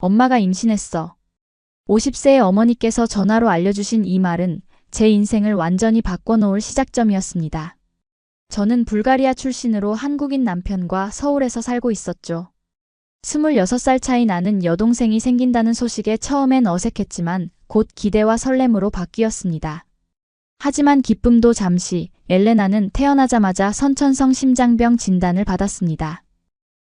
엄마가 임신했어. 50세의 어머니께서 전화로 알려주신 이 말은 제 인생을 완전히 바꿔놓을 시작점이었습니다. 저는 불가리아 출신으로 한국인 남편과 서울에서 살고 있었죠. 26살 차이 나는 여동생이 생긴다는 소식에 처음엔 어색했지만 곧 기대와 설렘으로 바뀌었습니다. 하지만 기쁨도 잠시. 엘레나는 태어나자마자 선천성 심장병 진단을 받았습니다.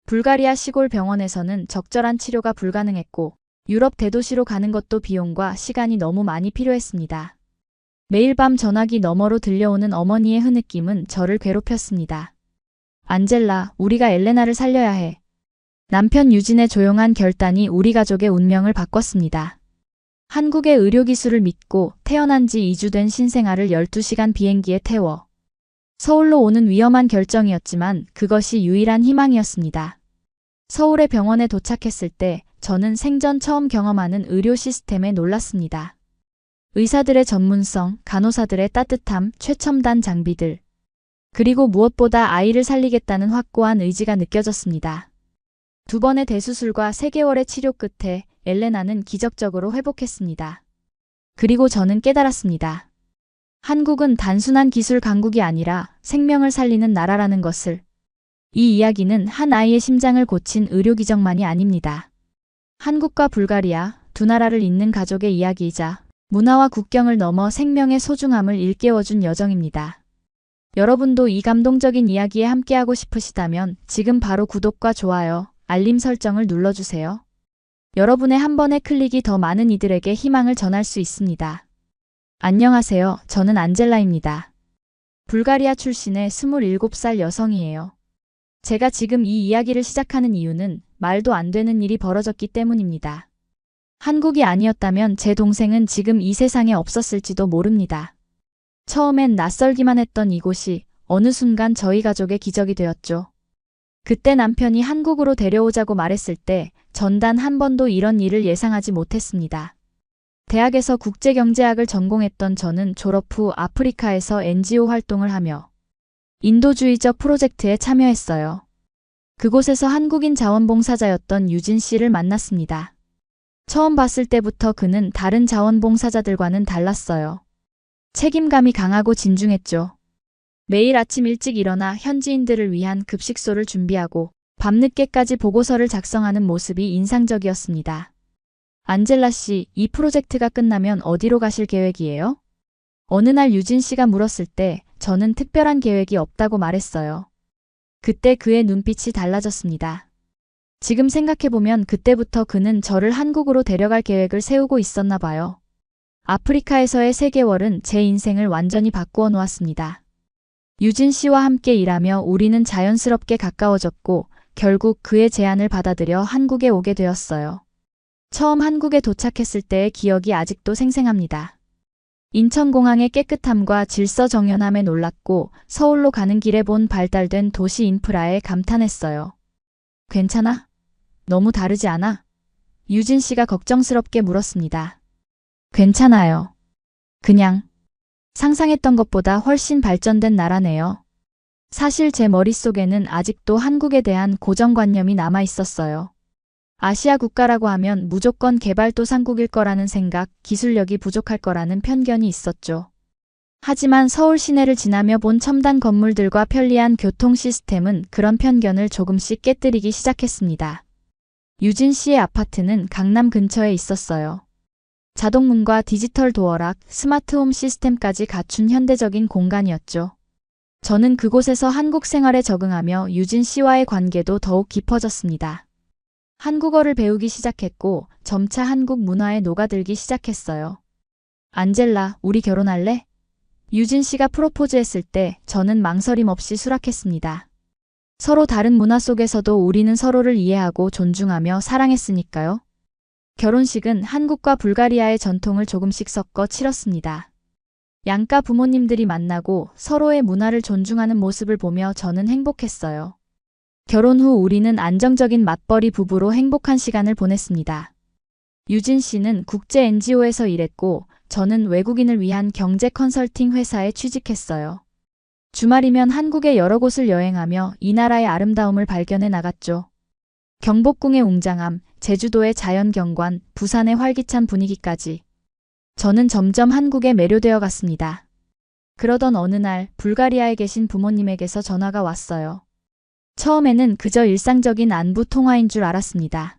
불가리아 시골 병원에서는 적절한 치료가 불가능했고 유럽 대도시로 가는 것도 비용과 시간이 너무 많이 필요했습니다. 매일 밤 전화기 너머로 들려오는 어머니의 흐느낌은 저를 괴롭혔습니다. 안젤라, 우리가 엘레나를 살려야 해. 남편 유진의 조용한 결단이 우리 가족의 운명을 바꿨습니다. 한국의 의료기술을 믿고 태어난 지 2주 된 신생아를 12시간 비행기에 태워 서울로 오는 위험한 결정이었지만 그것이 유일한 희망이었습니다. 서울의 병원에 도착했을 때 저는 생전 처음 경험하는 의료 시스템에 놀랐습니다. 의사들의 전문성, 간호사들의 따뜻함, 최첨단 장비들. 그리고 무엇보다 아이를 살리겠다는 확고한 의지가 느껴졌습니다. 2번의 대수술과 3개월의 치료 끝에 엘레나는 기적적으로 회복했습니다. 그리고 저는 깨달았습니다. 한국은 단순한 기술 강국이 아니라 생명을 살리는 나라라는 것을. 이 이야기는 한 아이의 심장을 고친 의료기적만이 아닙니다. 한국과 불가리아, 두 나라를 잇는 가족의 이야기이자 문화와 국경을 넘어 생명의 소중함을 일깨워준 여정입니다. 여러분도 이 감동적인 이야기에 함께하고 싶으시다면 지금 바로 구독과 좋아요, 알림 설정을 눌러주세요. 여러분의 한 번의 클릭이 더 많은 이들에게 희망을 전할 수 있습니다. 안녕하세요. 저는 안젤라입니다. 불가리아 출신의 27살 여성이에요. 제가 지금 이 이야기를 시작하는 이유는 말도 안 되는 일이 벌어졌기 때문입니다. 한국이 아니었다면 제 동생은 지금 이 세상에 없었을지도 모릅니다. 처음엔 낯설기만 했던 이곳이 어느 순간 저희 가족의 기적이 되었죠. 그때 남편이 한국으로 데려오자고 말했을 때 전 단 한 번도 이런 일을 예상하지 못했습니다. 대학에서 국제경제학을 전공했던 저는 졸업 후 아프리카에서 NGO 활동을 하며 인도주의적 프로젝트에 참여했어요. 그곳에서 한국인 자원봉사자였던 유진 씨를 만났습니다. 처음 봤을 때부터 그는 다른 자원봉사자들과는 달랐어요. 책임감이 강하고 진중했죠. 매일 아침 일찍 일어나 현지인들을 위한 급식소를 준비하고 밤늦게까지 보고서를 작성하는 모습이 인상적이었습니다. 안젤라 씨, 이 프로젝트가 끝나면 어디로 가실 계획이에요? 어느 날 유진 씨가 물었을 때 저는 특별한 계획이 없다고 말했어요. 그때 그의 눈빛이 달라졌습니다. 지금 생각해보면 그때부터 그는 저를 한국으로 데려갈 계획을 세우고 있었나 봐요. 아프리카에서의 3개월은 제 인생을 완전히 바꾸어 놓았습니다. 유진 씨와 함께 일하며 우리는 자연스럽게 가까워졌고 결국 그의 제안을 받아들여 한국에 오게 되었어요. 처음 한국에 도착했을 때의 기억이 아직도 생생합니다. 인천공항의 깨끗함과 질서정연함에 놀랐고 서울로 가는 길에 본 발달된 도시 인프라에 감탄했어요. 괜찮아? 너무 다르지 않아? 유진 씨가 걱정스럽게 물었습니다. 괜찮아요. 그냥 상상했던 것보다 훨씬 발전된 나라네요. 사실 제 머릿속에는 아직도 한국에 대한 고정관념이 남아 있었어요. 아시아 국가라고 하면 무조건 개발도상국일 거라는 생각, 기술력이 부족할 거라는 편견이 있었죠. 하지만 서울 시내를 지나며 본 첨단 건물들과 편리한 교통 시스템은 그런 편견을 조금씩 깨뜨리기 시작했습니다. 유진 씨의 아파트는 강남 근처에 있었어요. 자동문과 디지털 도어락, 스마트홈 시스템까지 갖춘 현대적인 공간이었죠. 저는 그곳에서 한국 생활에 적응하며 유진 씨와의 관계도 더욱 깊어졌습니다. 한국어를 배우기 시작했고 점차 한국 문화에 녹아들기 시작했어요. 안젤라, 우리 결혼할래? 유진 씨가 프로포즈했을 때 저는 망설임 없이 수락했습니다. 서로 다른 문화 속에서도 우리는 서로를 이해하고 존중하며 사랑했으니까요. 결혼식은 한국과 불가리아의 전통을 조금씩 섞어 치렀습니다. 양가 부모님들이 만나고 서로의 문화를 존중하는 모습을 보며 저는 행복했어요. 결혼 후 우리는 안정적인 맞벌이 부부로 행복한 시간을 보냈습니다. 유진 씨는 국제 NGO에서 일했고 저는 외국인을 위한 경제 컨설팅 회사에 취직했어요. 주말이면 한국의 여러 곳을 여행하며 이 나라의 아름다움을 발견해 나갔죠. 경복궁의 웅장함, 제주도의 자연경관, 부산의 활기찬 분위기까지. 저는 점점 한국에 매료되어 갔습니다. 그러던 어느 날 불가리아에 계신 부모님에게서 전화가 왔어요. 처음에는 그저 일상적인 안부 통화인 줄 알았습니다.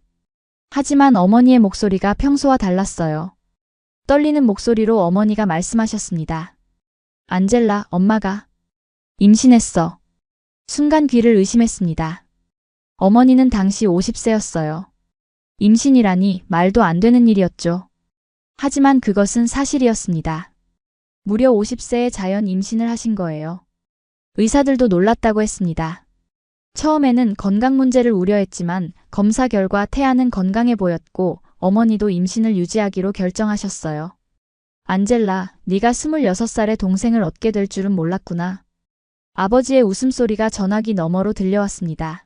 하지만 어머니의 목소리가 평소와 달랐어요. 떨리는 목소리로 어머니가 말씀하셨습니다. 안젤라, 엄마가 임신했어. 순간 귀를 의심했습니다. 어머니는 당시 50세였어요. 임신이라니 말도 안 되는 일이었죠. 하지만 그것은 사실이었습니다. 무려 50세에 자연 임신을 하신 거예요. 의사들도 놀랐다고 했습니다. 처음에는 건강 문제를 우려했지만 검사 결과 태아는 건강해 보였고 어머니도 임신을 유지하기로 결정하셨어요. 안젤라, 네가 26살에 동생을 얻게 될 줄은 몰랐구나. 아버지의 웃음소리가 전화기 너머로 들려왔습니다.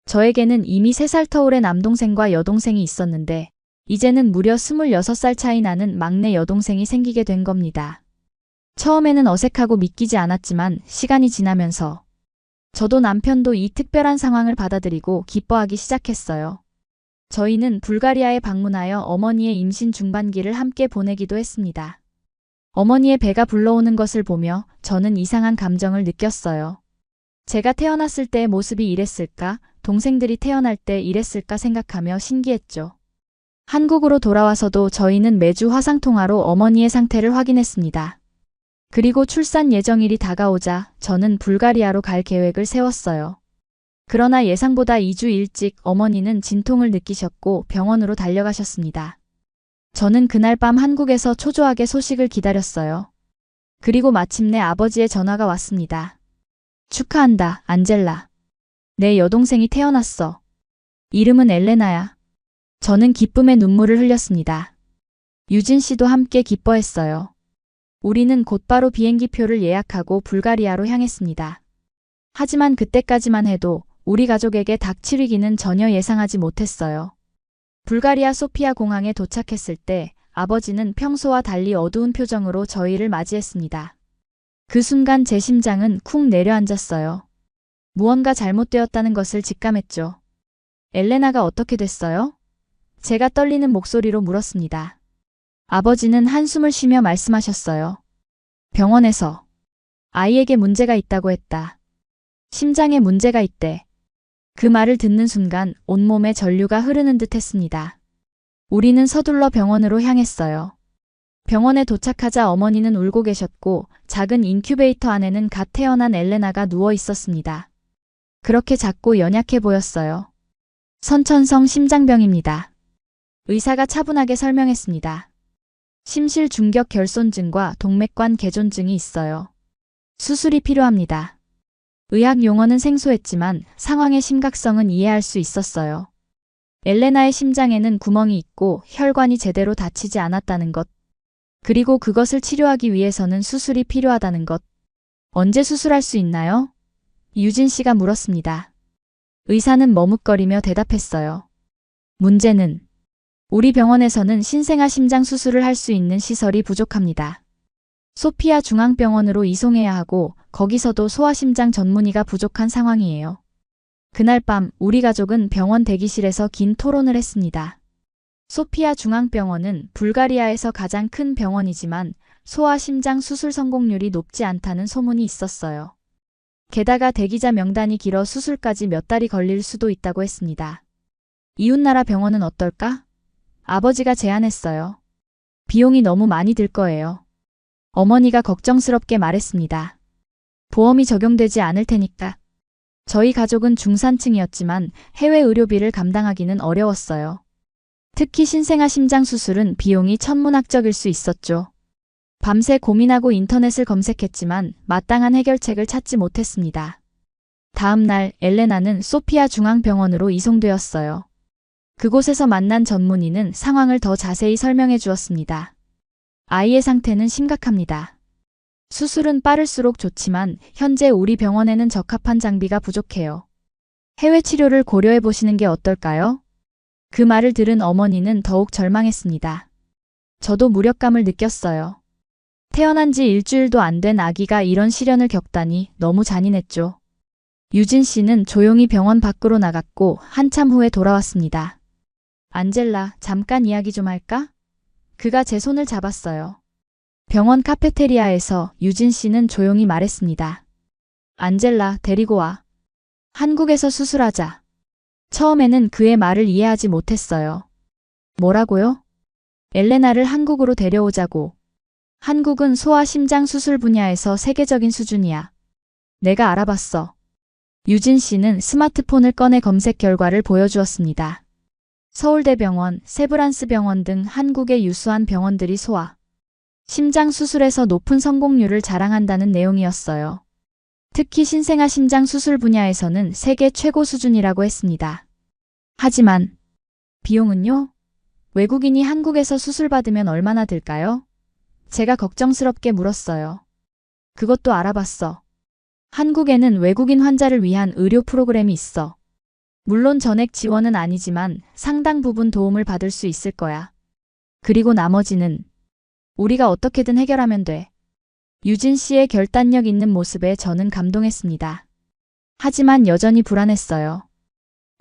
저에게는 이미 3살 터울의 남동생과 여동생이 있었는데 이제는 무려 26살 차이 나는 막내 여동생이 생기게 된 겁니다. 처음에는 어색하고 믿기지 않았지만 시간이 지나면서 저도 남편도 이 특별한 상황을 받아들이고 기뻐하기 시작했어요. 저희는 불가리아에 방문하여 어머니의 임신 중반기를 함께 보내기도 했습니다. 어머니의 배가 불러오는 것을 보며 저는 이상한 감정을 느꼈어요. 제가 태어났을 때의 모습이 이랬을까, 동생들이 태어날 때 이랬을까 생각하며 신기했죠. 한국으로 돌아와서도 저희는 매주 화상통화로 어머니의 상태를 확인했습니다. 그리고 출산 예정일이 다가오자 저는 불가리아로 갈 계획을 세웠어요. 그러나 예상보다 2주 일찍 어머니는 진통을 느끼셨고 병원으로 달려가셨습니다. 저는 그날 밤 한국에서 초조하게 소식을 기다렸어요. 그리고 마침내 아버지의 전화가 왔습니다. 축하한다, 안젤라. 내 여동생이 태어났어. 이름은 엘레나야. 저는 기쁨의 눈물을 흘렸습니다. 유진 씨도 함께 기뻐했어요. 우리는 곧바로 비행기표를 예약하고 불가리아로 향했습니다. 하지만 그때까지만 해도 우리 가족에게 닥칠 위기는 전혀 예상하지 못했어요. 불가리아 소피아 공항에 도착했을 때 아버지는 평소와 달리 어두운 표정으로 저희를 맞이했습니다. 그 순간 제 심장은 쿵 내려앉았어요. 무언가 잘못되었다는 것을 직감했죠. 엘레나가 어떻게 됐어요? 제가 떨리는 목소리로 물었습니다. 아버지는 한숨을 쉬며 말씀하셨어요. 병원에서 아이에게 문제가 있다고 했다. 심장에 문제가 있대. 그 말을 듣는 순간 온몸에 전류가 흐르는 듯 했습니다. 우리는 서둘러 병원으로 향했어요. 병원에 도착하자 어머니는 울고 계셨고 작은 인큐베이터 안에는 갓 태어난 엘레나가 누워 있었습니다. 그렇게 작고 연약해 보였어요. 선천성 심장병입니다. 의사가 차분하게 설명했습니다. 심실 중격 결손증과 동맥관 개존증이 있어요. 수술이 필요합니다. 의학 용어는 생소했지만 상황의 심각성은 이해할 수 있었어요. 엘레나의 심장에는 구멍이 있고 혈관이 제대로 닫히지 않았다는 것. 그리고 그것을 치료하기 위해서는 수술이 필요하다는 것. 언제 수술할 수 있나요? 유진 씨가 물었습니다. 의사는 머뭇거리며 대답했어요. 문제는 우리 병원에서는 신생아 심장 수술을 할 수 있는 시설이 부족합니다. 소피아 중앙병원으로 이송해야 하고 거기서도 소아심장 전문의가 부족한 상황이에요. 그날 밤 우리 가족은 병원 대기실에서 긴 토론을 했습니다. 소피아 중앙병원은 불가리아에서 가장 큰 병원이지만 소아심장 수술 성공률이 높지 않다는 소문이 있었어요. 게다가 대기자 명단이 길어 수술까지 몇 달이 걸릴 수도 있다고 했습니다. 이웃나라 병원은 어떨까? 아버지가 제안했어요. 비용이 너무 많이 들 거예요. 어머니가 걱정스럽게 말했습니다. 보험이 적용되지 않을 테니까. 저희 가족은 중산층이었지만 해외 의료비를 감당하기는 어려웠어요. 특히 신생아 심장 수술은 비용이 천문학적일 수 있었죠. 밤새 고민하고 인터넷을 검색했지만 마땅한 해결책을 찾지 못했습니다. 다음 날 엘레나는 소피아 중앙병원으로 이송되었어요. 그곳에서 만난 전문의는 상황을 더 자세히 설명해 주었습니다. 아이의 상태는 심각합니다. 수술은 빠를수록 좋지만 현재 우리 병원에는 적합한 장비가 부족해요. 해외 치료를 고려해 보시는 게 어떨까요? 그 말을 들은 어머니는 더욱 절망했습니다. 저도 무력감을 느꼈어요. 태어난 지 일주일도 안 된 아기가 이런 시련을 겪다니 너무 잔인했죠. 유진 씨는 조용히 병원 밖으로 나갔고 한참 후에 돌아왔습니다. 안젤라, 잠깐 이야기 좀 할까? 그가 제 손을 잡았어요. 병원 카페테리아에서 유진 씨는 조용히 말했습니다. 안젤라, 데리고 와. 한국에서 수술하자. 처음에는 그의 말을 이해하지 못했어요. 뭐라고요? 엘레나를 한국으로 데려오자고. 한국은 소아 심장 수술 분야에서 세계적인 수준이야. 내가 알아봤어. 유진 씨는 스마트폰을 꺼내 검색 결과를 보여주었습니다. 서울대병원, 세브란스병원 등 한국의 유수한 병원들이 소아 심장 수술에서 높은 성공률을 자랑한다는 내용이었어요. 특히 신생아 심장 수술 분야에서는 세계 최고 수준이라고 했습니다. 하지만 비용은요? 외국인이 한국에서 수술받으면 얼마나 들까요? 제가 걱정스럽게 물었어요. 그것도 알아봤어. 한국에는 외국인 환자를 위한 의료 프로그램이 있어. 물론 전액 지원은 아니지만 상당 부분 도움을 받을 수 있을 거야. 그리고 나머지는 우리가 어떻게든 해결하면 돼. 유진 씨의 결단력 있는 모습에 저는 감동했습니다. 하지만 여전히 불안했어요.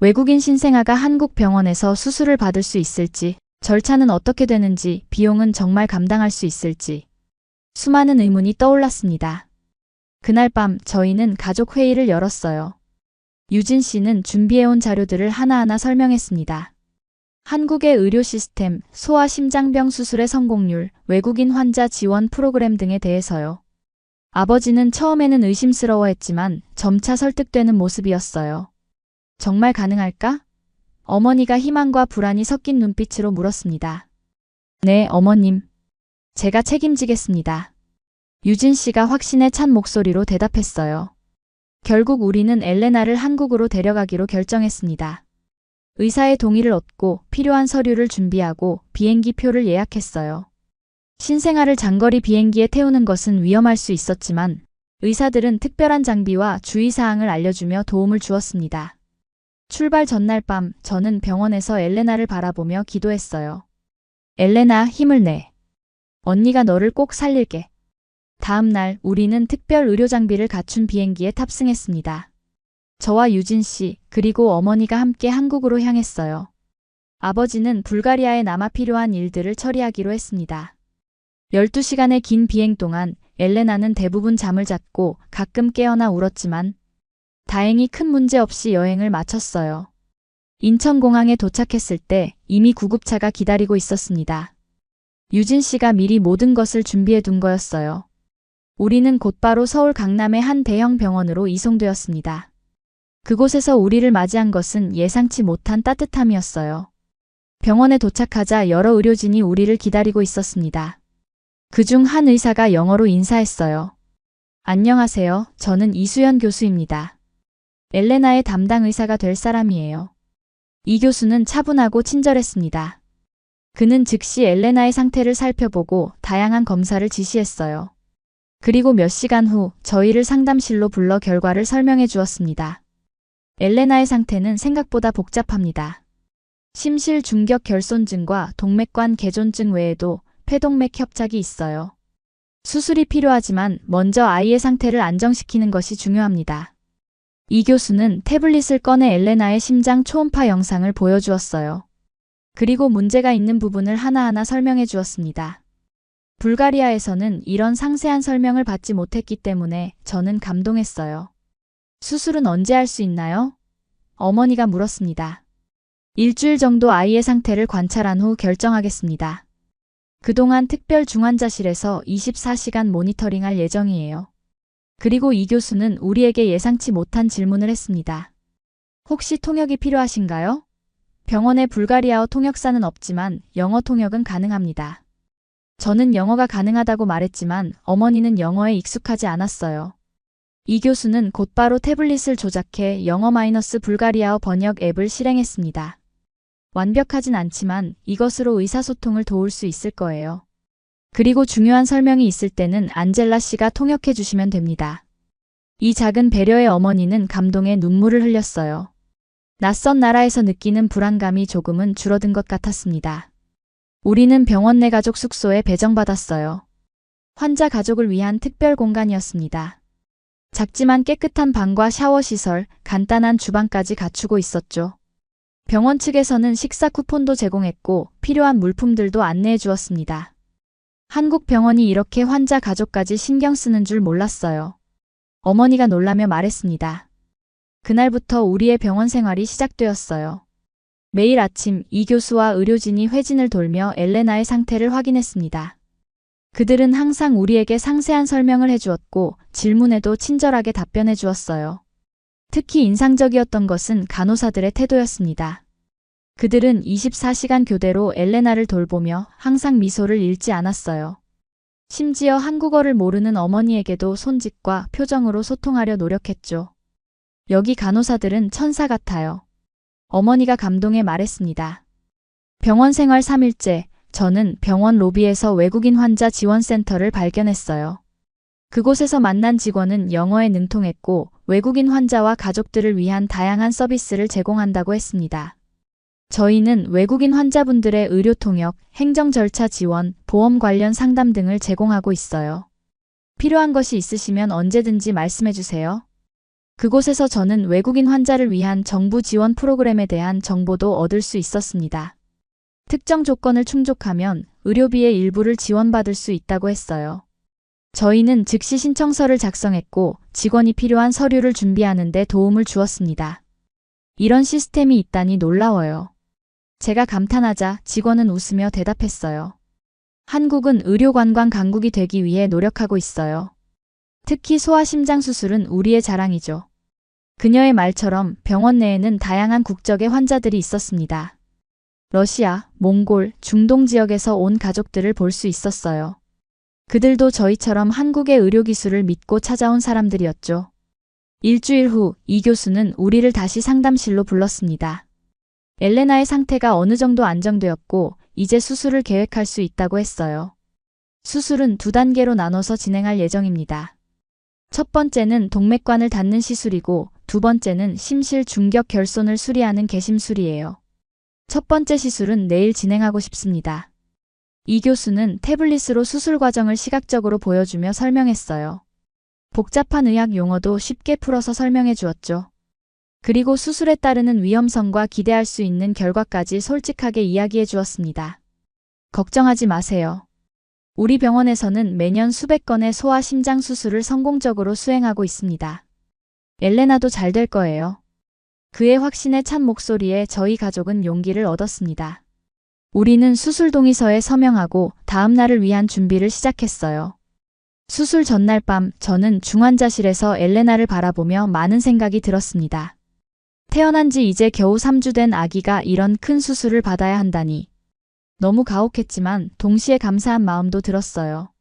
외국인 신생아가 한국 병원에서 수술을 받을 수 있을지, 절차는 어떻게 되는지, 비용은 정말 감당할 수 있을지. 수많은 의문이 떠올랐습니다. 그날 밤 저희는 가족 회의를 열었어요. 유진 씨는 준비해온 자료들을 하나하나 설명했습니다. 한국의 의료 시스템, 소아 심장병 수술의 성공률, 외국인 환자 지원 프로그램 등에 대해서요. 아버지는 처음에는 의심스러워했지만 점차 설득되는 모습이었어요. 정말 가능할까? 어머니가 희망과 불안이 섞인 눈빛으로 물었습니다. 네, 어머님. 제가 책임지겠습니다. 유진 씨가 확신에 찬 목소리로 대답했어요. 결국 우리는 엘레나를 한국으로 데려가기로 결정했습니다. 의사의 동의를 얻고 필요한 서류를 준비하고 비행기 표를 예약했어요. 신생아를 장거리 비행기에 태우는 것은 위험할 수 있었지만 의사들은 특별한 장비와 주의사항을 알려주며 도움을 주었습니다. 출발 전날 밤 저는 병원에서 엘레나를 바라보며 기도했어요. 엘레나, 힘을 내. 언니가 너를 꼭 살릴게. 다음 날 우리는 특별 의료 장비를 갖춘 비행기에 탑승했습니다. 저와 유진 씨, 그리고 어머니가 함께 한국으로 향했어요. 아버지는 불가리아에 남아 필요한 일들을 처리하기로 했습니다. 12시간의 긴 비행 동안 엘레나는 대부분 잠을 잤고 가끔 깨어나 울었지만 다행히 큰 문제 없이 여행을 마쳤어요. 인천공항에 도착했을 때 이미 구급차가 기다리고 있었습니다. 유진 씨가 미리 모든 것을 준비해 둔 거였어요. 우리는 곧바로 서울 강남의 한 대형 병원으로 이송되었습니다. 그곳에서 우리를 맞이한 것은 예상치 못한 따뜻함이었어요. 병원에 도착하자 여러 의료진이 우리를 기다리고 있었습니다. 그중 한 의사가 영어로 인사했어요. 안녕하세요. 저는 이수연 교수입니다. 엘레나의 담당 의사가 될 사람이에요. 이 교수는 차분하고 친절했습니다. 그는 즉시 엘레나의 상태를 살펴보고 다양한 검사를 지시했어요. 그리고 몇 시간 후 저희를 상담실로 불러 결과를 설명해 주었습니다. 엘레나의 상태는 생각보다 복잡합니다. 심실 중격 결손증과 동맥관 개존증 외에도 폐동맥 협착이 있어요. 수술이 필요하지만 먼저 아이의 상태를 안정시키는 것이 중요합니다. 이 교수는 태블릿을 꺼내 엘레나의 심장 초음파 영상을 보여주었어요. 그리고 문제가 있는 부분을 하나하나 설명해 주었습니다. 불가리아에서는 이런 상세한 설명을 받지 못했기 때문에 저는 감동했어요. 수술은 언제 할 수 있나요? 어머니가 물었습니다. 일주일 정도 아이의 상태를 관찰한 후 결정하겠습니다. 그동안 특별 중환자실에서 24시간 모니터링할 예정이에요. 그리고 이 교수는 우리에게 예상치 못한 질문을 했습니다. 혹시 통역이 필요하신가요? 병원에 불가리아어 통역사는 없지만 영어 통역은 가능합니다. 저는 영어가 가능하다고 말했지만 어머니는 영어에 익숙하지 않았어요. 이 교수는 곧바로 태블릿을 조작해 영어-불가리아어 번역 앱을 실행했습니다. 완벽하진 않지만 이것으로 의사소통을 도울 수 있을 거예요. 그리고 중요한 설명이 있을 때는 안젤라 씨가 통역해 주시면 됩니다. 이 작은 배려의 어머니는 감동의 눈물을 흘렸어요. 낯선 나라에서 느끼는 불안감이 조금은 줄어든 것 같았습니다. 우리는 병원 내 가족 숙소에 배정받았어요. 환자 가족을 위한 특별 공간이었습니다. 작지만 깨끗한 방과 샤워 시설, 간단한 주방까지 갖추고 있었죠. 병원 측에서는 식사 쿠폰도 제공했고 필요한 물품들도 안내해 주었습니다. 한국 병원이 이렇게 환자 가족까지 신경 쓰는 줄 몰랐어요. 어머니가 놀라며 말했습니다. 그날부터 우리의 병원 생활이 시작되었어요. 매일 아침 이 교수와 의료진이 회진을 돌며 엘레나의 상태를 확인했습니다. 그들은 항상 우리에게 상세한 설명을 해주었고 질문에도 친절하게 답변해 주었어요. 특히 인상적이었던 것은 간호사들의 태도였습니다. 그들은 24시간 교대로 엘레나를 돌보며 항상 미소를 잃지 않았어요. 심지어 한국어를 모르는 어머니에게도 손짓과 표정으로 소통하려 노력했죠. 여기 간호사들은 천사 같아요. 어머니가 감동해 말했습니다. 병원 생활 3일째, 저는 병원 로비에서 외국인 환자 지원센터를 발견했어요. 그곳에서 만난 직원은 영어에 능통했고 외국인 환자와 가족들을 위한 다양한 서비스를 제공한다고 했습니다. 저희는 외국인 환자분들의 의료 통역, 행정 절차 지원, 보험 관련 상담 등을 제공하고 있어요. 필요한 것이 있으시면 언제든지 말씀해 주세요. 그곳에서 저는 외국인 환자를 위한 정부 지원 프로그램에 대한 정보도 얻을 수 있었습니다. 특정 조건을 충족하면 의료비의 일부를 지원받을 수 있다고 했어요. 저희는 즉시 신청서를 작성했고 직원이 필요한 서류를 준비하는 데 도움을 주었습니다. 이런 시스템이 있다니 놀라워요. 제가 감탄하자 직원은 웃으며 대답했어요. 한국은 의료관광 강국이 되기 위해 노력하고 있어요. 특히 소아심장 수술은 우리의 자랑이죠. 그녀의 말처럼 병원 내에는 다양한 국적의 환자들이 있었습니다. 러시아, 몽골, 중동 지역에서 온 가족들을 볼 수 있었어요. 그들도 저희처럼 한국의 의료기술을 믿고 찾아온 사람들이었죠. 일주일 후 이 교수는 우리를 다시 상담실로 불렀습니다. 엘레나의 상태가 어느 정도 안정되었고 이제 수술을 계획할 수 있다고 했어요. 수술은 2단계로 나눠서 진행할 예정입니다. 첫 번째는 동맥관을 닫는 시술이고 두 번째는 심실 중격 결손을 수리하는 개심술이에요. 첫 번째 시술은 내일 진행하고 싶습니다. 이 교수는 태블릿으로 수술 과정을 시각적으로 보여주며 설명했어요. 복잡한 의학 용어도 쉽게 풀어서 설명해 주었죠. 그리고 수술에 따르는 위험성과 기대할 수 있는 결과까지 솔직하게 이야기해 주었습니다. 걱정하지 마세요. 우리 병원에서는 매년 수백 건의 소아 심장 수술을 성공적으로 수행하고 있습니다. 엘레나도 잘 될 거예요. 그의 확신에 찬 목소리에 저희 가족은 용기를 얻었습니다. 우리는 수술 동의서에 서명하고 다음 날을 위한 준비를 시작했어요. 수술 전날 밤 저는 중환자실에서 엘레나를 바라보며 많은 생각이 들었습니다. 태어난 지 이제 겨우 3주 된 아기가 이런 큰 수술을 받아야 한다니. 너무 가혹했지만 동시에 감사한 마음도 들었어요.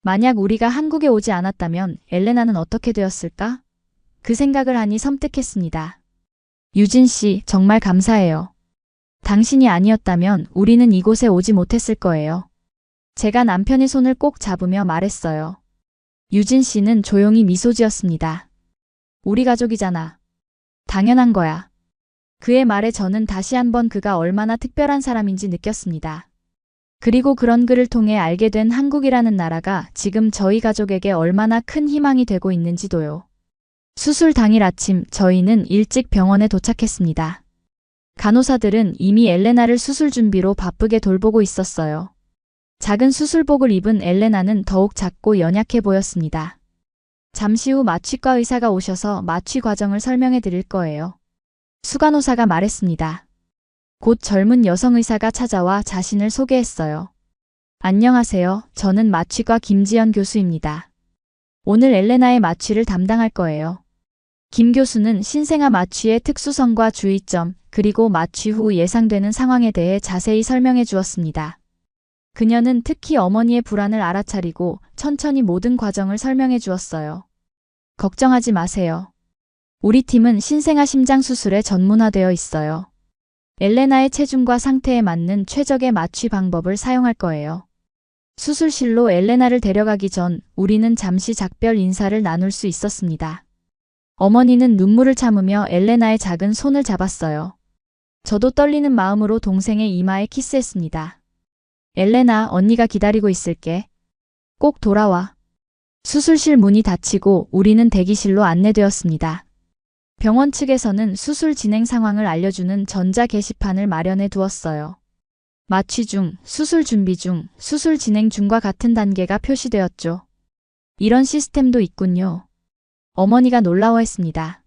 만약 우리가 한국에 오지 않았다면 엘레나는 어떻게 되었을까? 그 생각을 하니 섬뜩했습니다. 유진 씨, 정말 감사해요. 당신이 아니었다면 우리는 이곳에 오지 못했을 거예요. 제가 남편의 손을 꼭 잡으며 말했어요. 유진 씨는 조용히 미소 지었습니다. 우리 가족이잖아. 당연한 거야. 그의 말에 저는 다시 한번 그가 얼마나 특별한 사람인지 느꼈습니다. 그리고 그런 그를 통해 알게 된 한국이라는 나라가 지금 저희 가족에게 얼마나 큰 희망이 되고 있는지도요. 수술 당일 아침 저희는 일찍 병원에 도착했습니다. 간호사들은 이미 엘레나를 수술 준비로 바쁘게 돌보고 있었어요. 작은 수술복을 입은 엘레나는 더욱 작고 연약해 보였습니다. 잠시 후 마취과 의사가 오셔서 마취 과정을 설명해 드릴 거예요. 수간호사가 말했습니다. 곧 젊은 여성 의사가 찾아와 자신을 소개했어요. 안녕하세요. 저는 마취과 김지연 교수입니다. 오늘 엘레나의 마취를 담당할 거예요. 김 교수는 신생아 마취의 특수성과 주의점, 그리고 마취 후 예상되는 상황에 대해 자세히 설명해 주었습니다. 그녀는 특히 어머니의 불안을 알아차리고 천천히 모든 과정을 설명해 주었어요. 걱정하지 마세요. 우리 팀은 신생아 심장 수술에 전문화되어 있어요. 엘레나의 체중과 상태에 맞는 최적의 마취 방법을 사용할 거예요. 수술실로 엘레나를 데려가기 전 우리는 잠시 작별 인사를 나눌 수 있었습니다. 어머니는 눈물을 참으며 엘레나의 작은 손을 잡았어요. 저도 떨리는 마음으로 동생의 이마에 키스했습니다. 엘레나, 언니가 기다리고 있을게. 꼭 돌아와. 수술실 문이 닫히고 우리는 대기실로 안내되었습니다. 병원 측에서는 수술 진행 상황을 알려주는 전자 게시판을 마련해 두었어요. 마취 중, 수술 준비 중, 수술 진행 중과 같은 단계가 표시되었죠. 이런 시스템도 있군요. 어머니가 놀라워했습니다.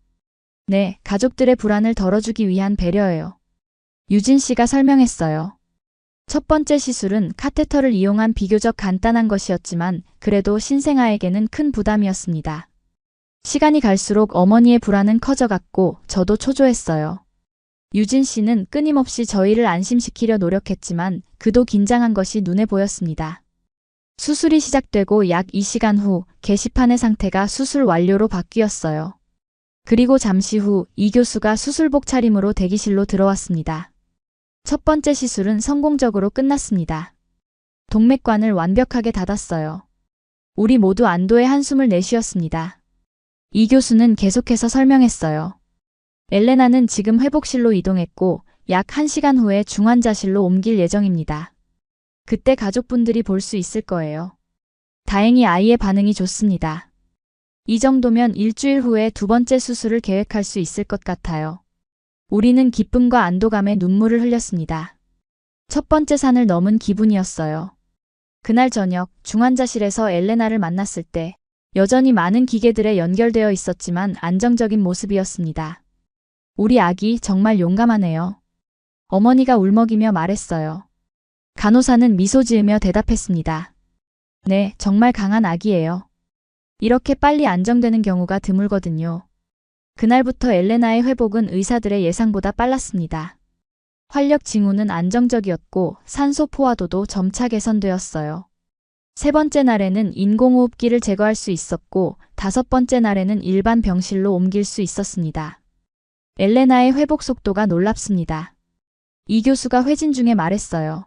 네, 가족들의 불안을 덜어주기 위한 배려예요. 유진 씨가 설명했어요. 첫 번째 시술은 카테터를 이용한 비교적 간단한 것이었지만 그래도 신생아에게는 큰 부담이었습니다. 시간이 갈수록 어머니의 불안은 커져갔고 저도 초조했어요. 유진 씨는 끊임없이 저희를 안심시키려 노력했지만 그도 긴장한 것이 눈에 보였습니다. 수술이 시작되고 약 2시간 후 게시판의 상태가 수술 완료로 바뀌었어요. 그리고 잠시 후 이 교수가 수술복 차림으로 대기실로 들어왔습니다. 첫 번째 시술은 성공적으로 끝났습니다. 동맥관을 완벽하게 닫았어요. 우리 모두 안도의 한숨을 내쉬었습니다. 이 교수는 계속해서 설명했어요. 엘레나는 지금 회복실로 이동했고 약 1시간 후에 중환자실로 옮길 예정입니다. 그때 가족분들이 볼 수 있을 거예요. 다행히 아이의 반응이 좋습니다. 이 정도면 일주일 후에 두 번째 수술을 계획할 수 있을 것 같아요. 우리는 기쁨과 안도감에 눈물을 흘렸습니다. 첫 번째 산을 넘은 기분이었어요. 그날 저녁 중환자실에서 엘레나를 만났을 때 여전히 많은 기계들에 연결되어 있었지만 안정적인 모습이었습니다. 우리 아기 정말 용감하네요. 어머니가 울먹이며 말했어요. 간호사는 미소 지으며 대답했습니다. 네, 정말 강한 아기예요. 이렇게 빨리 안정되는 경우가 드물거든요. 그날부터 엘레나의 회복은 의사들의 예상보다 빨랐습니다. 활력 징후는 안정적이었고 산소 포화도도 점차 개선되었어요. 세 번째 날에는 인공호흡기를 제거할 수 있었고 다섯 번째 날에는 일반 병실로 옮길 수 있었습니다. 엘레나의 회복 속도가 놀랍습니다. 이 교수가 회진 중에 말했어요.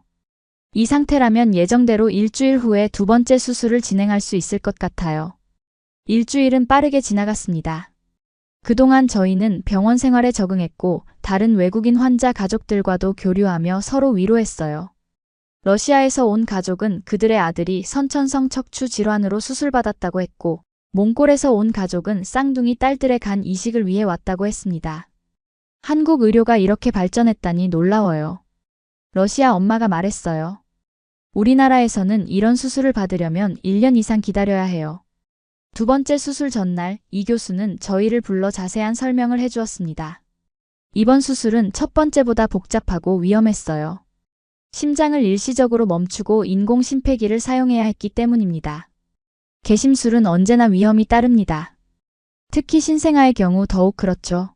이 상태라면 예정대로 일주일 후에 두 번째 수술을 진행할 수 있을 것 같아요. 일주일은 빠르게 지나갔습니다. 그동안 저희는 병원 생활에 적응했고 다른 외국인 환자 가족들과도 교류하며 서로 위로했어요. 러시아에서 온 가족은 그들의 아들이 선천성 척추 질환으로 수술받았다고 했고 몽골에서 온 가족은 쌍둥이 딸들의 간 이식을 위해 왔다고 했습니다. 한국 의료가 이렇게 발전했다니 놀라워요. 러시아 엄마가 말했어요. 우리나라에서는 이런 수술을 받으려면 1년 이상 기다려야 해요. 두 번째 수술 전날 이 교수는 저희를 불러 자세한 설명을 해주었습니다. 이번 수술은 첫 번째보다 복잡하고 위험했어요. 심장을 일시적으로 멈추고 인공 심폐기를 사용해야 했기 때문입니다. 개심술은 언제나 위험이 따릅니다. 특히 신생아의 경우 더욱 그렇죠.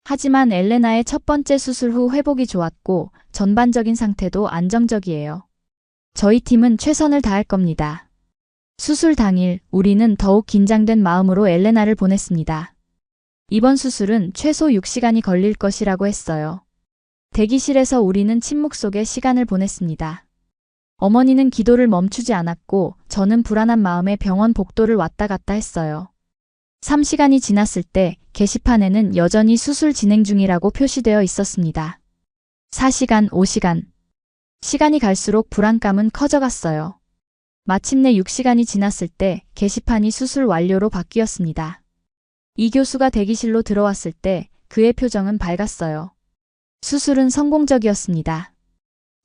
하지만 엘레나의 첫 번째 수술 후 회복이 좋았고 전반적인 상태도 안정적이에요. 저희 팀은 최선을 다할 겁니다. 수술 당일 우리는 더욱 긴장된 마음으로 엘레나를 보냈습니다. 이번 수술은 최소 6시간이 걸릴 것이라고 했어요. 대기실에서 우리는 침묵 속에 시간을 보냈습니다. 어머니는 기도를 멈추지 않았고 저는 불안한 마음에 병원 복도를 왔다 갔다 했어요. 3시간이 지났을 때 게시판에는 여전히 수술 진행 중이라고 표시되어 있었습니다. 4시간, 5시간. 시간이 갈수록 불안감은 커져갔어요. 마침내 6시간이 지났을 때 게시판이 수술 완료로 바뀌었습니다. 이 교수가 대기실로 들어왔을 때 그의 표정은 밝았어요. 수술은 성공적이었습니다.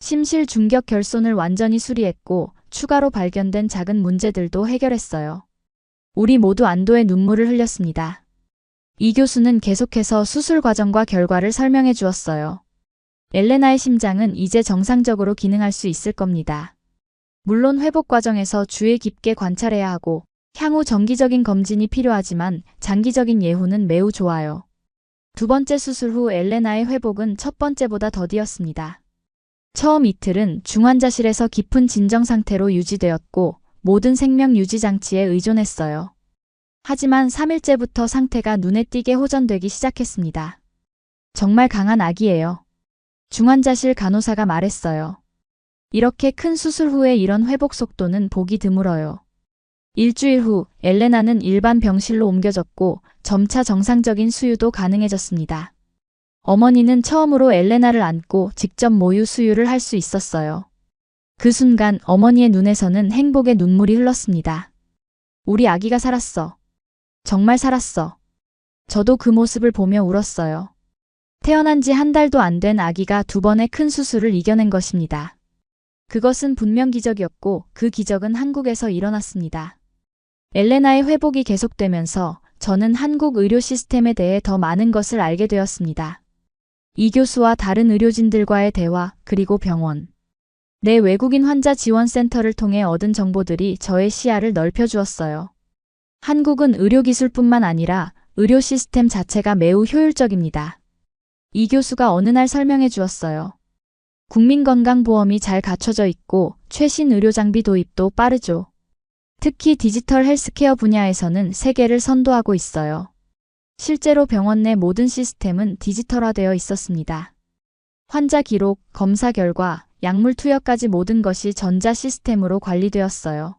심실 중격 결손을 완전히 수리했고 추가로 발견된 작은 문제들도 해결했어요. 우리 모두 안도의 눈물을 흘렸습니다. 이 교수는 계속해서 수술 과정과 결과를 설명해 주었어요. 엘레나의 심장은 이제 정상적으로 기능할 수 있을 겁니다. 물론 회복 과정에서 주의 깊게 관찰해야 하고 향후 정기적인 검진이 필요하지만 장기적인 예후는 매우 좋아요. 두 번째 수술 후 엘레나의 회복은 첫 번째보다 더디었습니다. 처음 이틀은 중환자실에서 깊은 진정 상태로 유지되었고 모든 생명 유지 장치에 의존했어요. 하지만 3일째부터 상태가 눈에 띄게 호전되기 시작했습니다. 정말 강한 아기예요. 중환자실 간호사가 말했어요. 이렇게 큰 수술 후에 이런 회복 속도는 보기 드물어요. 일주일 후 엘레나는 일반 병실로 옮겨졌고 점차 정상적인 수유도 가능해졌습니다. 어머니는 처음으로 엘레나를 안고 직접 모유 수유를 할 수 있었어요. 그 순간 어머니의 눈에서는 행복의 눈물이 흘렀습니다. 우리 아기가 살았어. 정말 살았어. 저도 그 모습을 보며 울었어요. 태어난 지 한 달도 안 된 아기가 2번의 큰 수술을 이겨낸 것입니다. 그것은 분명 기적이었고 그 기적은 한국에서 일어났습니다. 엘레나의 회복이 계속되면서 저는 한국 의료 시스템에 대해 더 많은 것을 알게 되었습니다. 이 교수와 다른 의료진들과의 대화, 그리고 병원 내 외국인 환자 지원센터를 통해 얻은 정보들이 저의 시야를 넓혀주었어요. 한국은 의료기술뿐만 아니라 의료 시스템 자체가 매우 효율적입니다. 이 교수가 어느 날 설명해 주었어요. 국민건강보험이 잘 갖춰져 있고 최신 의료장비 도입도 빠르죠. 특히 디지털 헬스케어 분야에서는 세계를 선도하고 있어요. 실제로 병원 내 모든 시스템은 디지털화되어 있었습니다. 환자 기록, 검사 결과, 약물 투여까지 모든 것이 전자 시스템으로 관리되었어요.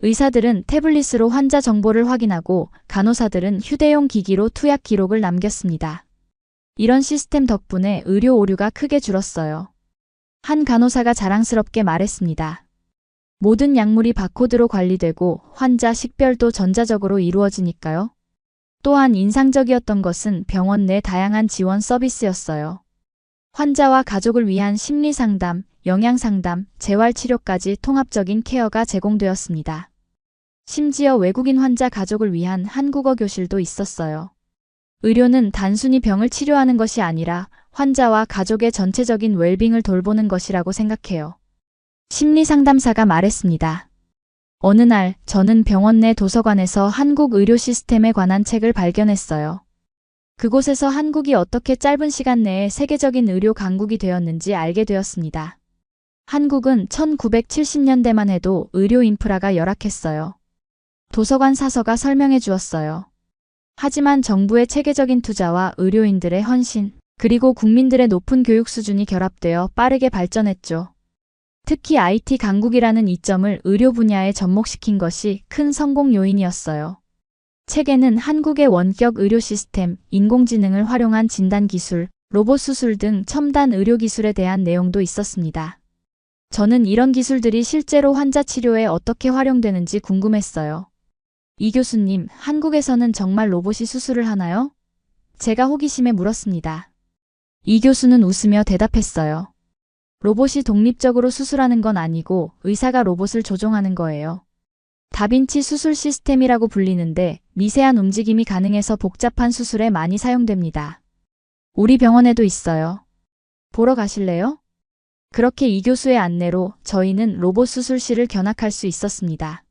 의사들은 태블릿으로 환자 정보를 확인하고 간호사들은 휴대용 기기로 투약 기록을 남겼습니다. 이런 시스템 덕분에 의료 오류가 크게 줄었어요. 한 간호사가 자랑스럽게 말했습니다. 모든 약물이 바코드로 관리되고 환자 식별도 전자적으로 이루어지니까요. 또한 인상적이었던 것은 병원 내 다양한 지원 서비스였어요. 환자와 가족을 위한 심리상담, 영양상담, 재활치료까지 통합적인 케어가 제공되었습니다. 심지어 외국인 환자 가족을 위한 한국어 교실도 있었어요. 의료는 단순히 병을 치료하는 것이 아니라 환자와 가족의 전체적인 웰빙을 돌보는 것이라고 생각해요. 심리상담사가 말했습니다. 어느 날 저는 병원 내 도서관에서 한국 의료 시스템에 관한 책을 발견했어요. 그곳에서 한국이 어떻게 짧은 시간 내에 세계적인 의료 강국이 되었는지 알게 되었습니다. 한국은 1970년대만 해도 의료 인프라가 열악했어요. 도서관 사서가 설명해 주었어요. 하지만 정부의 체계적인 투자와 의료인들의 헌신, 그리고 국민들의 높은 교육 수준이 결합되어 빠르게 발전했죠. 특히 IT 강국이라는 이점을 의료 분야에 접목시킨 것이 큰 성공 요인이었어요. 책에는 한국의 원격 의료 시스템, 인공지능을 활용한 진단 기술, 로봇 수술 등 첨단 의료 기술에 대한 내용도 있었습니다. 저는 이런 기술들이 실제로 환자 치료에 어떻게 활용되는지 궁금했어요. 이 교수님, 한국에서는 정말 로봇이 수술을 하나요? 제가 호기심에 물었습니다. 이 교수는 웃으며 대답했어요. 로봇이 독립적으로 수술하는 건 아니고 의사가 로봇을 조종하는 거예요. 다빈치 수술 시스템이라고 불리는데 미세한 움직임이 가능해서 복잡한 수술에 많이 사용됩니다. 우리 병원에도 있어요. 보러 가실래요? 그렇게 이 교수의 안내로 저희는 로봇 수술실을 견학할 수 있었습니다.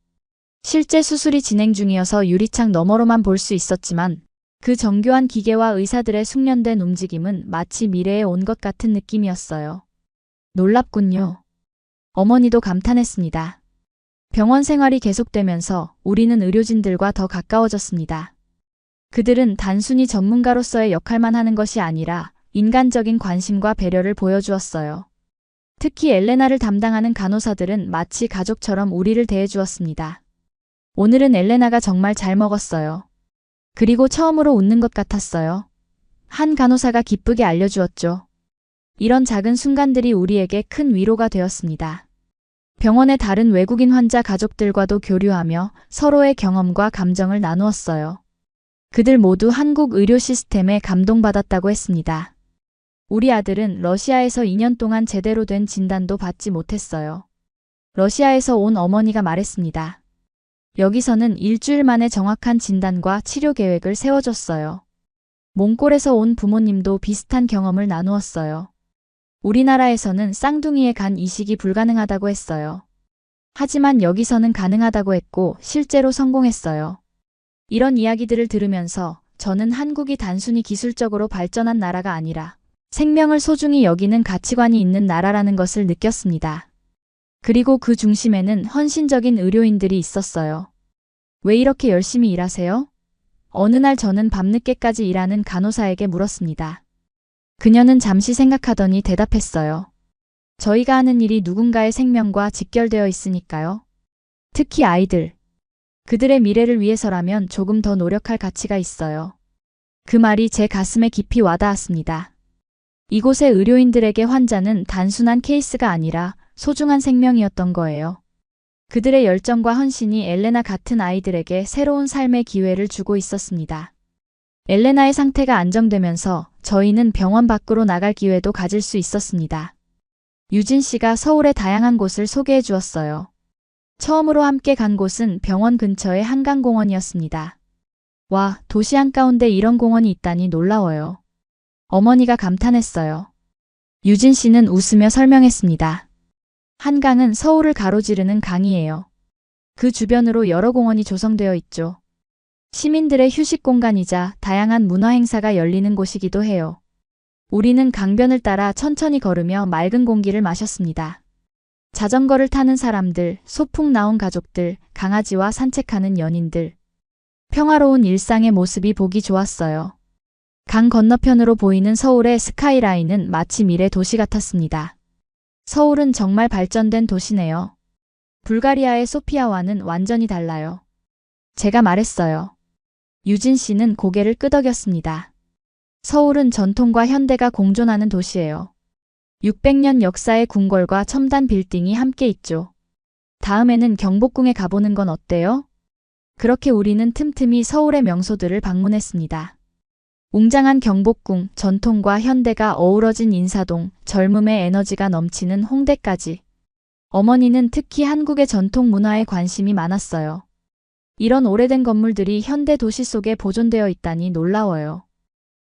실제 수술이 진행 중이어서 유리창 너머로만 볼 수 있었지만 그 정교한 기계와 의사들의 숙련된 움직임은 마치 미래에 온 것 같은 느낌이었어요. 놀랍군요. 어머니도 감탄했습니다. 병원 생활이 계속되면서 우리는 의료진들과 더 가까워졌습니다. 그들은 단순히 전문가로서의 역할만 하는 것이 아니라 인간적인 관심과 배려를 보여주었어요. 특히 엘레나를 담당하는 간호사들은 마치 가족처럼 우리를 대해주었습니다. 오늘은 엘레나가 정말 잘 먹었어요. 그리고 처음으로 웃는 것 같았어요. 한 간호사가 기쁘게 알려주었죠. 이런 작은 순간들이 우리에게 큰 위로가 되었습니다. 병원의 다른 외국인 환자 가족들과도 교류하며 서로의 경험과 감정을 나누었어요. 그들 모두 한국 의료 시스템에 감동받았다고 했습니다. 우리 아들은 러시아에서 2년 동안 제대로 된 진단도 받지 못했어요. 러시아에서 온 어머니가 말했습니다. 여기서는 일주일 만에 정확한 진단과 치료 계획을 세워줬어요. 몽골에서 온 부모님도 비슷한 경험을 나누었어요. 우리나라에서는 쌍둥이의 간 이식이 불가능하다고 했어요. 하지만 여기서는 가능하다고 했고 실제로 성공했어요. 이런 이야기들을 들으면서 저는 한국이 단순히 기술적으로 발전한 나라가 아니라 생명을 소중히 여기는 가치관이 있는 나라라는 것을 느꼈습니다. 그리고 그 중심에는 헌신적인 의료인들이 있었어요. 왜 이렇게 열심히 일하세요? 어느 날 저는 밤늦게까지 일하는 간호사에게 물었습니다. 그녀는 잠시 생각하더니 대답했어요. 저희가 하는 일이 누군가의 생명과 직결되어 있으니까요. 특히 아이들. 그들의 미래를 위해서라면 조금 더 노력할 가치가 있어요. 그 말이 제 가슴에 깊이 와닿았습니다. 이곳의 의료인들에게 환자는 단순한 케이스가 아니라 소중한 생명이었던 거예요. 그들의 열정과 헌신이 엘레나 같은 아이들에게 새로운 삶의 기회를 주고 있었습니다. 엘레나의 상태가 안정되면서 저희는 병원 밖으로 나갈 기회도 가질 수 있었습니다. 유진 씨가 서울의 다양한 곳을 소개해 주었어요. 처음으로 함께 간 곳은 병원 근처의 한강공원이었습니다. 와, 도시 한가운데 이런 공원이 있다니 놀라워요. 어머니가 감탄했어요. 유진 씨는 웃으며 설명했습니다. 한강은 서울을 가로지르는 강이에요. 그 주변으로 여러 공원이 조성되어 있죠. 시민들의 휴식 공간이자 다양한 문화 행사가 열리는 곳이기도 해요. 우리는 강변을 따라 천천히 걸으며 맑은 공기를 마셨습니다. 자전거를 타는 사람들, 소풍 나온 가족들, 강아지와 산책하는 연인들. 평화로운 일상의 모습이 보기 좋았어요. 강 건너편으로 보이는 서울의 스카이라인은 마치 미래 도시 같았습니다. 서울은 정말 발전된 도시네요. 불가리아의 소피아와는 완전히 달라요. 제가 말했어요. 유진 씨는 고개를 끄덕였습니다. 서울은 전통과 현대가 공존하는 도시예요. 600년 역사의 궁궐과 첨단 빌딩이 함께 있죠. 다음에는 경복궁에 가보는 건 어때요? 그렇게 우리는 틈틈이 서울의 명소들을 방문했습니다. 웅장한 경복궁, 전통과 현대가 어우러진 인사동, 젊음의 에너지가 넘치는 홍대까지. 어머니는 특히 한국의 전통 문화에 관심이 많았어요. 이런 오래된 건물들이 현대 도시 속에 보존되어 있다니 놀라워요.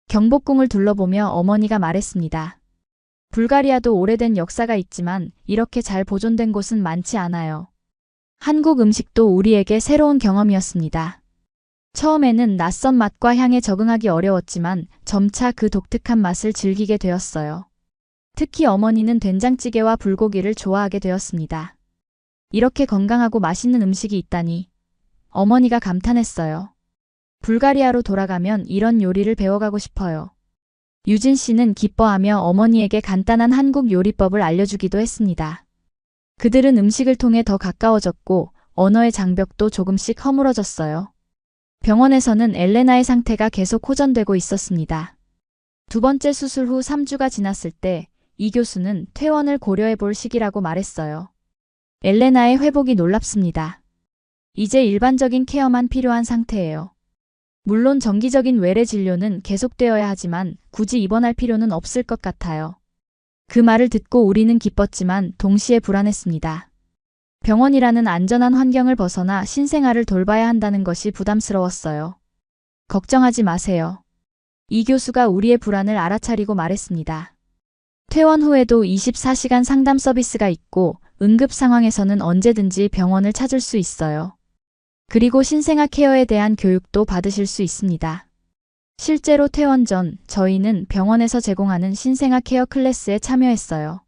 경복궁을 둘러보며 어머니가 말했습니다. 불가리아도 오래된 역사가 있지만 이렇게 잘 보존된 곳은 많지 않아요. 한국 음식도 우리에게 새로운 경험이었습니다. 처음에는 낯선 맛과 향에 적응하기 어려웠지만 점차 그 독특한 맛을 즐기게 되었어요. 특히 어머니는 된장찌개와 불고기를 좋아하게 되었습니다. 이렇게 건강하고 맛있는 음식이 있다니. 어머니가 감탄했어요. 불가리아로 돌아가면 이런 요리를 배워가고 싶어요. 유진 씨는 기뻐하며 어머니에게 간단한 한국 요리법을 알려주기도 했습니다. 그들은 음식을 통해 더 가까워졌고 언어의 장벽도 조금씩 허물어졌어요. 병원에서는 엘레나의 상태가 계속 호전되고 있었습니다. 두 번째 수술 후 3주가 지났을 때 이 교수는 퇴원을 고려해 볼 시기라고 말했어요. 엘레나의 회복이 놀랍습니다. 이제 일반적인 케어만 필요한 상태예요. 물론 정기적인 외래 진료는 계속되어야 하지만 굳이 입원할 필요는 없을 것 같아요. 그 말을 듣고 우리는 기뻤지만 동시에 불안했습니다. 병원이라는 안전한 환경을 벗어나 신생아를 돌봐야 한다는 것이 부담스러웠어요. 걱정하지 마세요. 이 교수가 우리의 불안을 알아차리고 말했습니다. 퇴원 후에도 24시간 상담 서비스가 있고 응급 상황에서는 언제든지 병원을 찾을 수 있어요. 그리고 신생아 케어에 대한 교육도 받으실 수 있습니다. 실제로 퇴원 전 저희는 병원에서 제공하는 신생아 케어 클래스에 참여했어요.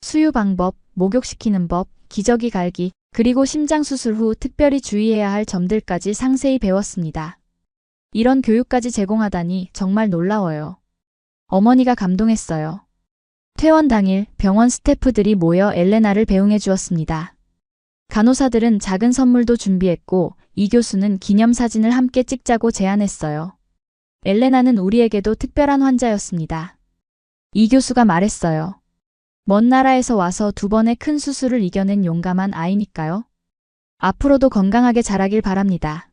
수유 방법, 목욕시키는 법, 기저귀 갈기, 그리고 심장 수술 후 특별히 주의해야 할 점들까지 상세히 배웠습니다. 이런 교육까지 제공하다니 정말 놀라워요. 어머니가 감동했어요. 퇴원 당일 병원 스태프들이 모여 엘레나를 배웅해 주었습니다. 간호사들은 작은 선물도 준비했고 이 교수는 기념사진을 함께 찍자고 제안했어요. 엘레나는 우리에게도 특별한 환자였습니다. 이 교수가 말했어요. 먼 나라에서 와서 2번의 큰 수술을 이겨낸 용감한 아이니까요. 앞으로도 건강하게 자라길 바랍니다.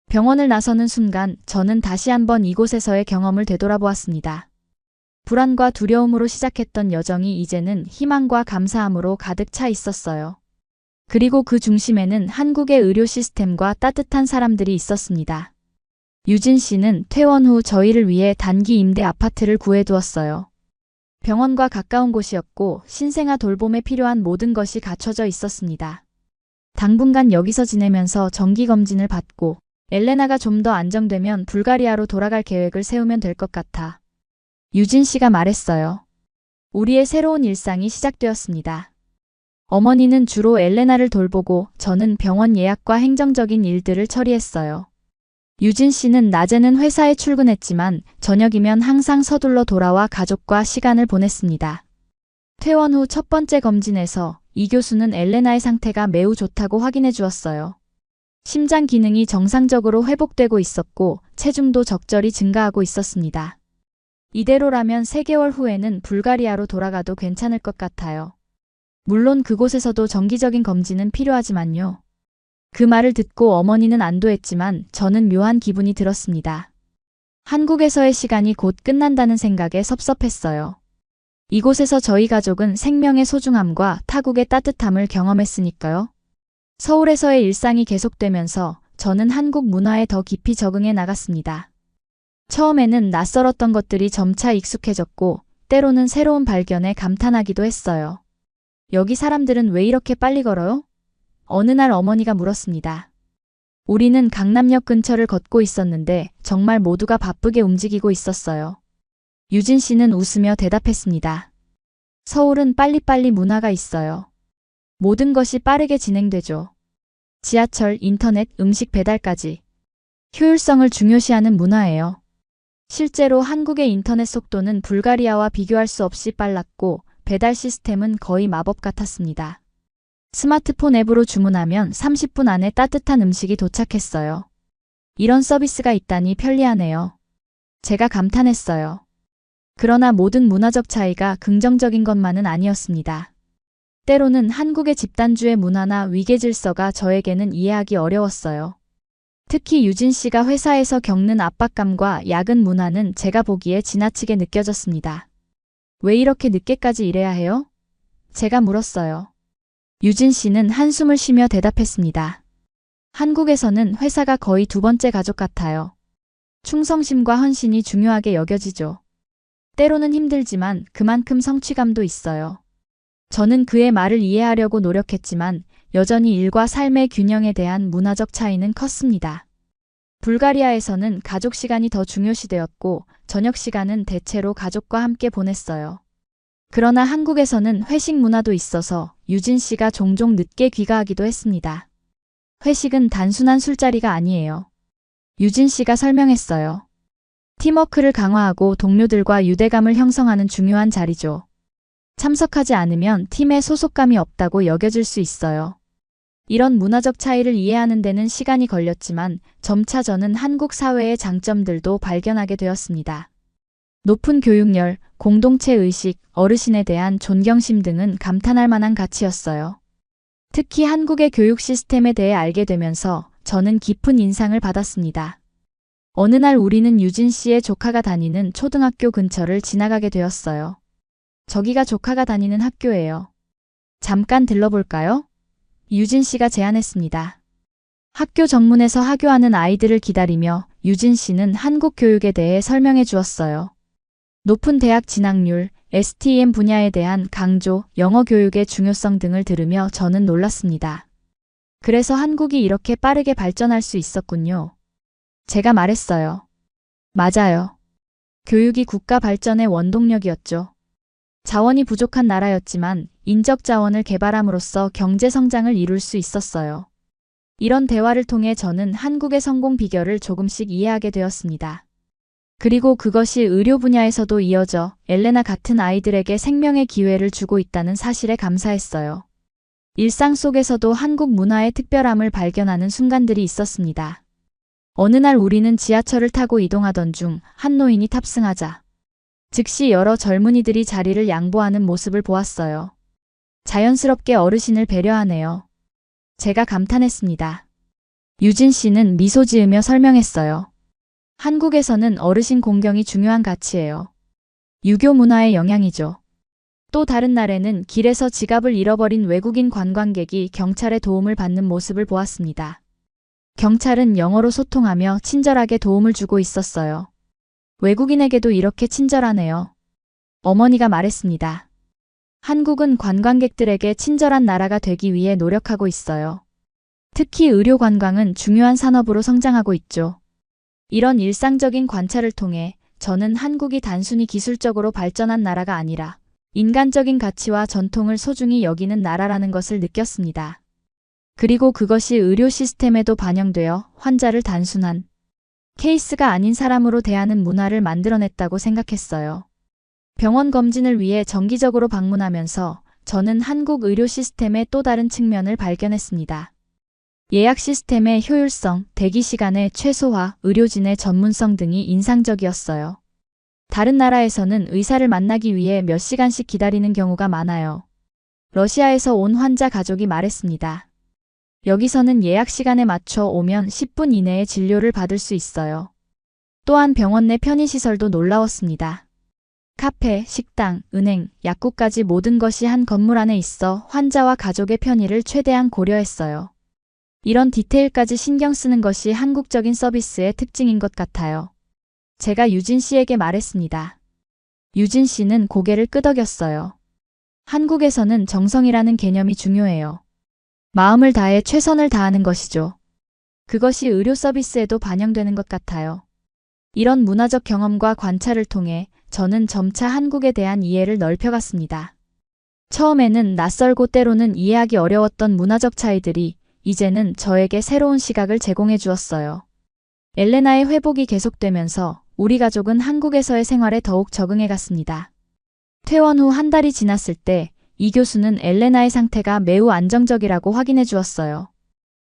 병원을 나서는 순간 저는 다시 한번 이곳에서의 경험을 되돌아보았습니다. 불안과 두려움으로 시작했던 여정이 이제는 희망과 감사함으로 가득 차 있었어요. 그리고 그 중심에는 한국의 의료 시스템과 따뜻한 사람들이 있었습니다. 유진 씨는 퇴원 후 저희를 위해 단기 임대 아파트를 구해두었어요. 병원과 가까운 곳이었고 신생아 돌봄에 필요한 모든 것이 갖춰져 있었습니다. 당분간 여기서 지내면서 정기검진을 받고 엘레나가 좀 더 안정되면 불가리아로 돌아갈 계획을 세우면 될 것 같아. 유진 씨가 말했어요. 우리의 새로운 일상이 시작되었습니다. 어머니는 주로 엘레나를 돌보고 저는 병원 예약과 행정적인 일들을 처리했어요. 유진 씨는 낮에는 회사에 출근했지만 저녁이면 항상 서둘러 돌아와 가족과 시간을 보냈습니다. 퇴원 후 첫 번째 검진에서 이 교수는 엘레나의 상태가 매우 좋다고 확인해 주었어요. 심장 기능이 정상적으로 회복되고 있었고 체중도 적절히 증가하고 있었습니다. 이대로라면 3개월 후에는 불가리아로 돌아가도 괜찮을 것 같아요. 물론 그곳에서도 정기적인 검진은 필요하지만요. 그 말을 듣고 어머니는 안도했지만 저는 묘한 기분이 들었습니다. 한국에서의 시간이 곧 끝난다는 생각에 섭섭했어요. 이곳에서 저희 가족은 생명의 소중함과 타국의 따뜻함을 경험했으니까요. 서울에서의 일상이 계속되면서 저는 한국 문화에 더 깊이 적응해 나갔습니다. 처음에는 낯설었던 것들이 점차 익숙해졌고 때로는 새로운 발견에 감탄하기도 했어요. 여기 사람들은 왜 이렇게 빨리 걸어요? 어느 날 어머니가 물었습니다. 우리는 강남역 근처를 걷고 있었는데 정말 모두가 바쁘게 움직이고 있었어요. 유진 씨는 웃으며 대답했습니다. 서울은 빨리빨리 문화가 있어요. 모든 것이 빠르게 진행되죠. 지하철, 인터넷, 음식 배달까지. 효율성을 중요시하는 문화예요. 실제로 한국의 인터넷 속도는 불가리아와 비교할 수 없이 빨랐고 배달 시스템은 거의 마법 같았습니다. 스마트폰 앱으로 주문하면 30분 안에 따뜻한 음식이 도착했어요. 이런 서비스가 있다니 편리하네요. 제가 감탄했어요. 그러나 모든 문화적 차이가 긍정적인 것만은 아니었습니다. 때로는 한국의 집단주의 문화나 위계 질서가 저에게는 이해하기 어려웠어요. 특히 유진 씨가 회사에서 겪는 압박감과 야근 문화는 제가 보기에 지나치게 느껴졌습니다. 왜 이렇게 늦게까지 일해야 해요? 제가 물었어요. 유진 씨는 한숨을 쉬며 대답했습니다. 한국에서는 회사가 거의 두 번째 가족 같아요. 충성심과 헌신이 중요하게 여겨지죠. 때로는 힘들지만 그만큼 성취감도 있어요. 저는 그의 말을 이해하려고 노력했지만 여전히 일과 삶의 균형에 대한 문화적 차이는 컸습니다. 불가리아에서는 가족 시간이 더 중요시되었고 저녁 시간은 대체로 가족과 함께 보냈어요. 그러나 한국에서는 회식 문화도 있어서 유진 씨가 종종 늦게 귀가하기도 했습니다. 회식은 단순한 술자리가 아니에요. 유진 씨가 설명했어요. 팀워크를 강화하고 동료들과 유대감을 형성하는 중요한 자리죠. 참석하지 않으면 팀에 소속감이 없다고 여겨질 수 있어요. 이런 문화적 차이를 이해하는 데는 시간이 걸렸지만 점차 저는 한국 사회의 장점들도 발견하게 되었습니다. 높은 교육열, 공동체 의식, 어르신에 대한 존경심 등은 감탄할 만한 가치였어요. 특히 한국의 교육 시스템에 대해 알게 되면서 저는 깊은 인상을 받았습니다. 어느 날 우리는 유진 씨의 조카가 다니는 초등학교 근처를 지나가게 되었어요. 저기가 조카가 다니는 학교예요. 잠깐 들러볼까요? 유진 씨가 제안했습니다. 학교 정문에서 하교하는 아이들을 기다리며 유진 씨는 한국 교육에 대해 설명해 주었어요. 높은 대학 진학률, STEM 분야에 대한 강조, 영어 교육의 중요성 등을 들으며 저는 놀랐습니다. 그래서 한국이 이렇게 빠르게 발전할 수 있었군요. 제가 말했어요. 맞아요. 교육이 국가 발전의 원동력이었죠. 자원이 부족한 나라였지만 인적 자원을 개발함으로써 경제 성장을 이룰 수 있었어요. 이런 대화를 통해 저는 한국의 성공 비결을 조금씩 이해하게 되었습니다. 그리고 그것이 의료 분야에서도 이어져 엘레나 같은 아이들에게 생명의 기회를 주고 있다는 사실에 감사했어요. 일상 속에서도 한국 문화의 특별함을 발견하는 순간들이 있었습니다. 어느 날 우리는 지하철을 타고 이동하던 중 한 노인이 탑승하자 즉시 여러 젊은이들이 자리를 양보하는 모습을 보았어요. 자연스럽게 어르신을 배려하네요. 제가 감탄했습니다. 유진 씨는 미소 지으며 설명했어요. 한국에서는 어르신 공경이 중요한 가치예요. 유교 문화의 영향이죠. 또 다른 날에는 길에서 지갑을 잃어버린 외국인 관광객이 경찰의 도움을 받는 모습을 보았습니다. 경찰은 영어로 소통하며 친절하게 도움을 주고 있었어요. 외국인에게도 이렇게 친절하네요. 어머니가 말했습니다. 한국은 관광객들에게 친절한 나라가 되기 위해 노력하고 있어요. 특히 의료 관광은 중요한 산업으로 성장하고 있죠. 이런 일상적인 관찰을 통해 저는 한국이 단순히 기술적으로 발전한 나라가 아니라 인간적인 가치와 전통을 소중히 여기는 나라라는 것을 느꼈습니다. 그리고 그것이 의료 시스템에도 반영되어 환자를 단순한 케이스가 아닌 사람으로 대하는 문화를 만들어냈다고 생각했어요. 병원 검진을 위해 정기적으로 방문하면서 저는 한국 의료 시스템의 또 다른 측면을 발견했습니다. 예약 시스템의 효율성, 대기 시간의 최소화, 의료진의 전문성 등이 인상적이었어요. 다른 나라에서는 의사를 만나기 위해 몇 시간씩 기다리는 경우가 많아요. 러시아에서 온 환자 가족이 말했습니다. 여기서는 예약 시간에 맞춰 오면 10분 이내에 진료를 받을 수 있어요. 또한 병원 내 편의시설도 놀라웠습니다. 카페, 식당, 은행, 약국까지 모든 것이 한 건물 안에 있어 환자와 가족의 편의를 최대한 고려했어요. 이런 디테일까지 신경 쓰는 것이 한국적인 서비스의 특징인 것 같아요. 제가 유진 씨에게 말했습니다. 유진 씨는 고개를 끄덕였어요. 한국에서는 정성이라는 개념이 중요해요. 마음을 다해 최선을 다하는 것이죠. 그것이 의료 서비스에도 반영되는 것 같아요. 이런 문화적 경험과 관찰을 통해 저는 점차 한국에 대한 이해를 넓혀갔습니다. 처음에는 낯설고 때로는 이해하기 어려웠던 문화적 차이들이 이제는 저에게 새로운 시각을 제공해 주었어요. 엘레나의 회복이 계속되면서 우리 가족은 한국에서의 생활에 더욱 적응해 갔습니다. 퇴원 후 한 달이 지났을 때 이 교수는 엘레나의 상태가 매우 안정적이라고 확인해 주었어요.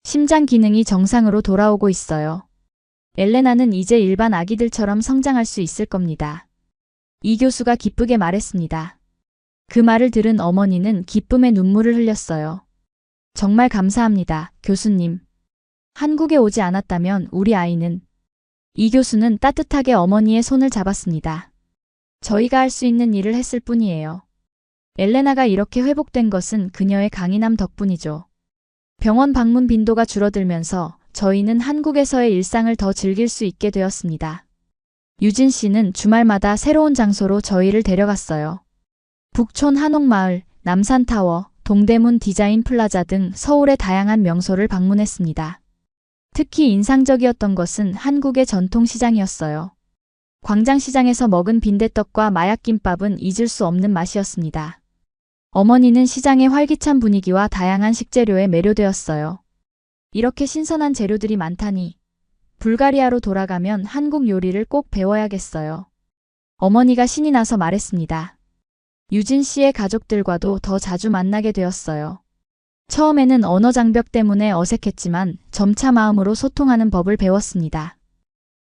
심장 기능이 정상으로 돌아오고 있어요. 엘레나는 이제 일반 아기들처럼 성장할 수 있을 겁니다. 이 교수가 기쁘게 말했습니다. 그 말을 들은 어머니는 기쁨의 눈물을 흘렸어요. 정말 감사합니다, 교수님. 한국에 오지 않았다면 우리 아이는. 이 교수는 따뜻하게 어머니의 손을 잡았습니다. 저희가 할 수 있는 일을 했을 뿐이에요. 엘레나가 이렇게 회복된 것은 그녀의 강인함 덕분이죠. 병원 방문 빈도가 줄어들면서 저희는 한국에서의 일상을 더 즐길 수 있게 되었습니다. 유진 씨는 주말마다 새로운 장소로 저희를 데려갔어요. 북촌 한옥마을, 남산타워, 동대문 디자인 플라자 등 서울의 다양한 명소를 방문했습니다. 특히 인상적이었던 것은 한국의 전통시장이었어요. 광장시장에서 먹은 빈대떡과 마약김밥은 잊을 수 없는 맛이었습니다. 어머니는 시장의 활기찬 분위기와 다양한 식재료에 매료되었어요. 이렇게 신선한 재료들이 많다니. 불가리아로 돌아가면 한국 요리를 꼭 배워야겠어요. 어머니가 신이 나서 말했습니다. 유진 씨의 가족들과도 더 자주 만나게 되었어요. 처음에는 언어 장벽 때문에 어색했지만 점차 마음으로 소통하는 법을 배웠습니다.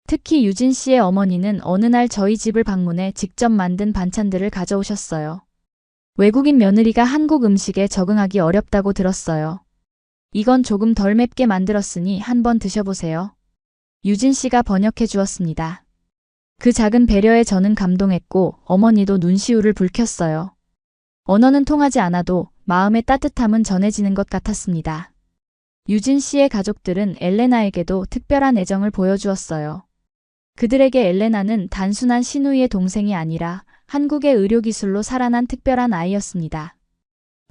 특히 유진 씨의 어머니는 어느 날 저희 집을 방문해 직접 만든 반찬들을 가져오셨어요. 외국인 며느리가 한국 음식에 적응하기 어렵다고 들었어요. 이건 조금 덜 맵게 만들었으니 한번 드셔보세요. 유진 씨가 번역해 주었습니다. 그 작은 배려에 저는 감동했고 어머니도 눈시울을 붉혔어요. 언어는 통하지 않아도 마음의 따뜻함은 전해지는 것 같았습니다. 유진 씨의 가족들은 엘레나에게도 특별한 애정을 보여주었어요. 그들에게 엘레나는 단순한 시누이의 동생이 아니라 한국의 의료기술로 살아난 특별한 아이였습니다.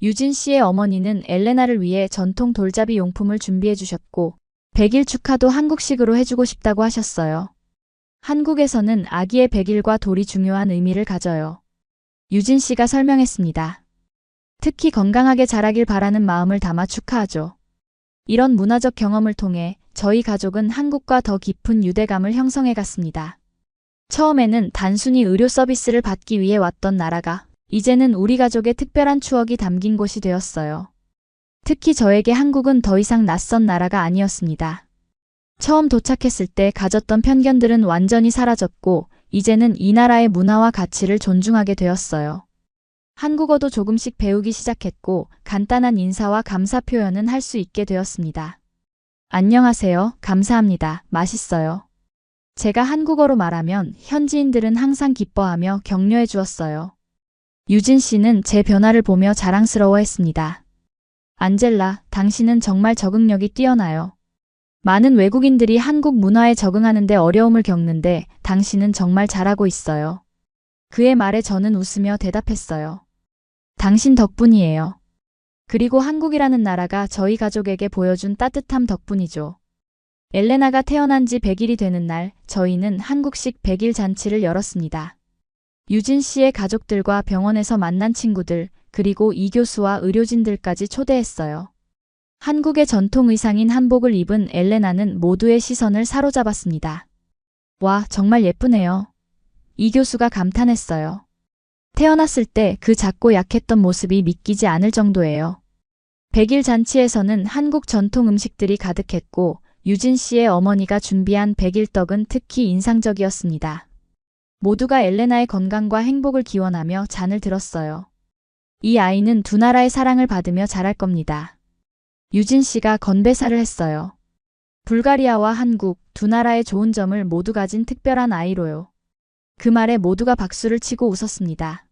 유진 씨의 어머니는 엘레나를 위해 전통 돌잡이 용품을 준비해 주셨고 100일 축하도 한국식으로 해주고 싶다고 하셨어요. 한국에서는 아기의 100일과 돌이 중요한 의미를 가져요. 유진 씨가 설명했습니다. 특히 건강하게 자라길 바라는 마음을 담아 축하하죠. 이런 문화적 경험을 통해 저희 가족은 한국과 더 깊은 유대감을 형성해 갔습니다. 처음에는 단순히 의료 서비스를 받기 위해 왔던 나라가 이제는 우리 가족의 특별한 추억이 담긴 곳이 되었어요. 특히 저에게 한국은 더 이상 낯선 나라가 아니었습니다. 처음 도착했을 때 가졌던 편견들은 완전히 사라졌고 이제는 이 나라의 문화와 가치를 존중하게 되었어요. 한국어도 조금씩 배우기 시작했고 간단한 인사와 감사 표현은 할 수 있게 되었습니다. 안녕하세요, 감사합니다, 맛있어요. 제가 한국어로 말하면 현지인들은 항상 기뻐하며 격려해 주었어요. 유진 씨는 제 변화를 보며 자랑스러워했습니다. 안젤라, 당신은 정말 적응력이 뛰어나요. 많은 외국인들이 한국 문화에 적응하는 데 어려움을 겪는데 당신은 정말 잘하고 있어요. 그의 말에 저는 웃으며 대답했어요. 당신 덕분이에요. 그리고 한국이라는 나라가 저희 가족에게 보여준 따뜻함 덕분이죠. 엘레나가 태어난 지 100일이 되는 날 저희는 한국식 100일 잔치를 열었습니다. 유진 씨의 가족들과 병원에서 만난 친구들 그리고 이 교수와 의료진들까지 초대했어요. 한국의 전통 의상인 한복을 입은 엘레나는 모두의 시선을 사로잡았습니다. 와, 정말 예쁘네요. 이 교수가 감탄했어요. 태어났을 때 그 작고 약했던 모습이 믿기지 않을 정도예요. 100일 잔치에서는 한국 전통 음식들이 가득했고 유진 씨의 어머니가 준비한 100일 떡은 특히 인상적이었습니다. 모두가 엘레나의 건강과 행복을 기원하며 잔을 들었어요. 이 아이는 두 나라의 사랑을 받으며 자랄 겁니다. 유진 씨가 건배사를 했어요. 불가리아와 한국 두 나라의 좋은 점을 모두 가진 특별한 아이로요. 그 말에 모두가 박수를 치고 웃었습니다.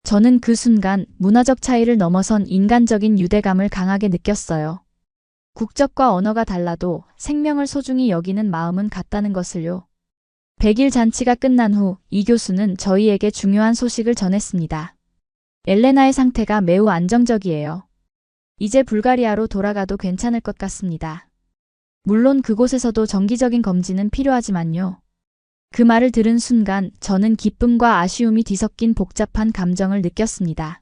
저는 그 순간 문화적 차이를 넘어선 인간적인 유대감을 강하게 느꼈어요. 국적과 언어가 달라도 생명을 소중히 여기는 마음은 같다는 것을요. 100일 잔치가 끝난 후 이 교수는 저희에게 중요한 소식을 전했습니다. 엘레나의 상태가 매우 안정적이에요. 이제 불가리아로 돌아가도 괜찮을 것 같습니다. 물론 그곳에서도 정기적인 검진은 필요하지만요. 그 말을 들은 순간 저는 기쁨과 아쉬움이 뒤섞인 복잡한 감정을 느꼈습니다.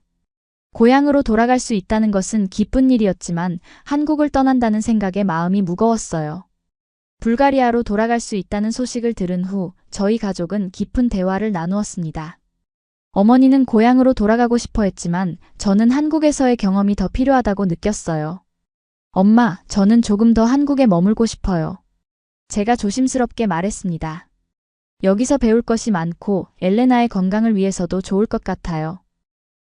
고향으로 돌아갈 수 있다는 것은 기쁜 일이었지만 한국을 떠난다는 생각에 마음이 무거웠어요. 불가리아로 돌아갈 수 있다는 소식을 들은 후 저희 가족은 깊은 대화를 나누었습니다. 어머니는 고향으로 돌아가고 싶어 했지만 저는 한국에서의 경험이 더 필요하다고 느꼈어요. 엄마, 저는 조금 더 한국에 머물고 싶어요. 제가 조심스럽게 말했습니다. 여기서 배울 것이 많고 엘레나의 건강을 위해서도 좋을 것 같아요.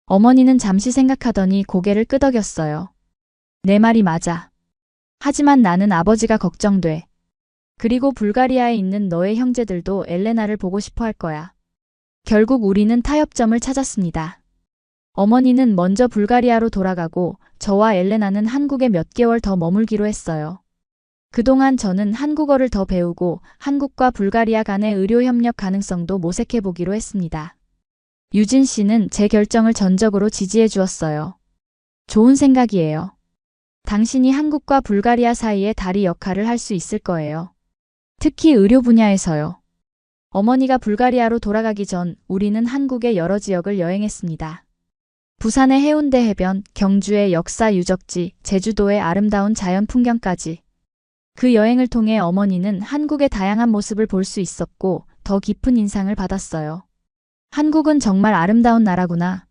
어머니는 잠시 생각하더니 고개를 끄덕였어요. 내 말이 맞아. 하지만 나는 아버지가 걱정돼. 그리고 불가리아에 있는 너의 형제들도 엘레나를 보고 싶어 할 거야. 결국 우리는 타협점을 찾았습니다. 어머니는 먼저 불가리아로 돌아가고 저와 엘레나는 한국에 몇 개월 더 머물기로 했어요. 그동안 저는 한국어를 더 배우고 한국과 불가리아 간의 의료 협력 가능성도 모색해 보기로 했습니다. 유진 씨는 제 결정을 전적으로 지지해 주었어요. 좋은 생각이에요. 당신이 한국과 불가리아 사이의 다리 역할을 할 수 있을 거예요. 특히 의료 분야에서요. 어머니가 불가리아로 돌아가기 전 우리는 한국의 여러 지역을 여행했습니다. 부산의 해운대 해변, 경주의 역사 유적지, 제주도의 아름다운 자연 풍경까지. 그 여행을 통해 어머니는 한국의 다양한 모습을 볼 수 있었고 더 깊은 인상을 받았어요. 한국은 정말 아름다운 나라구나.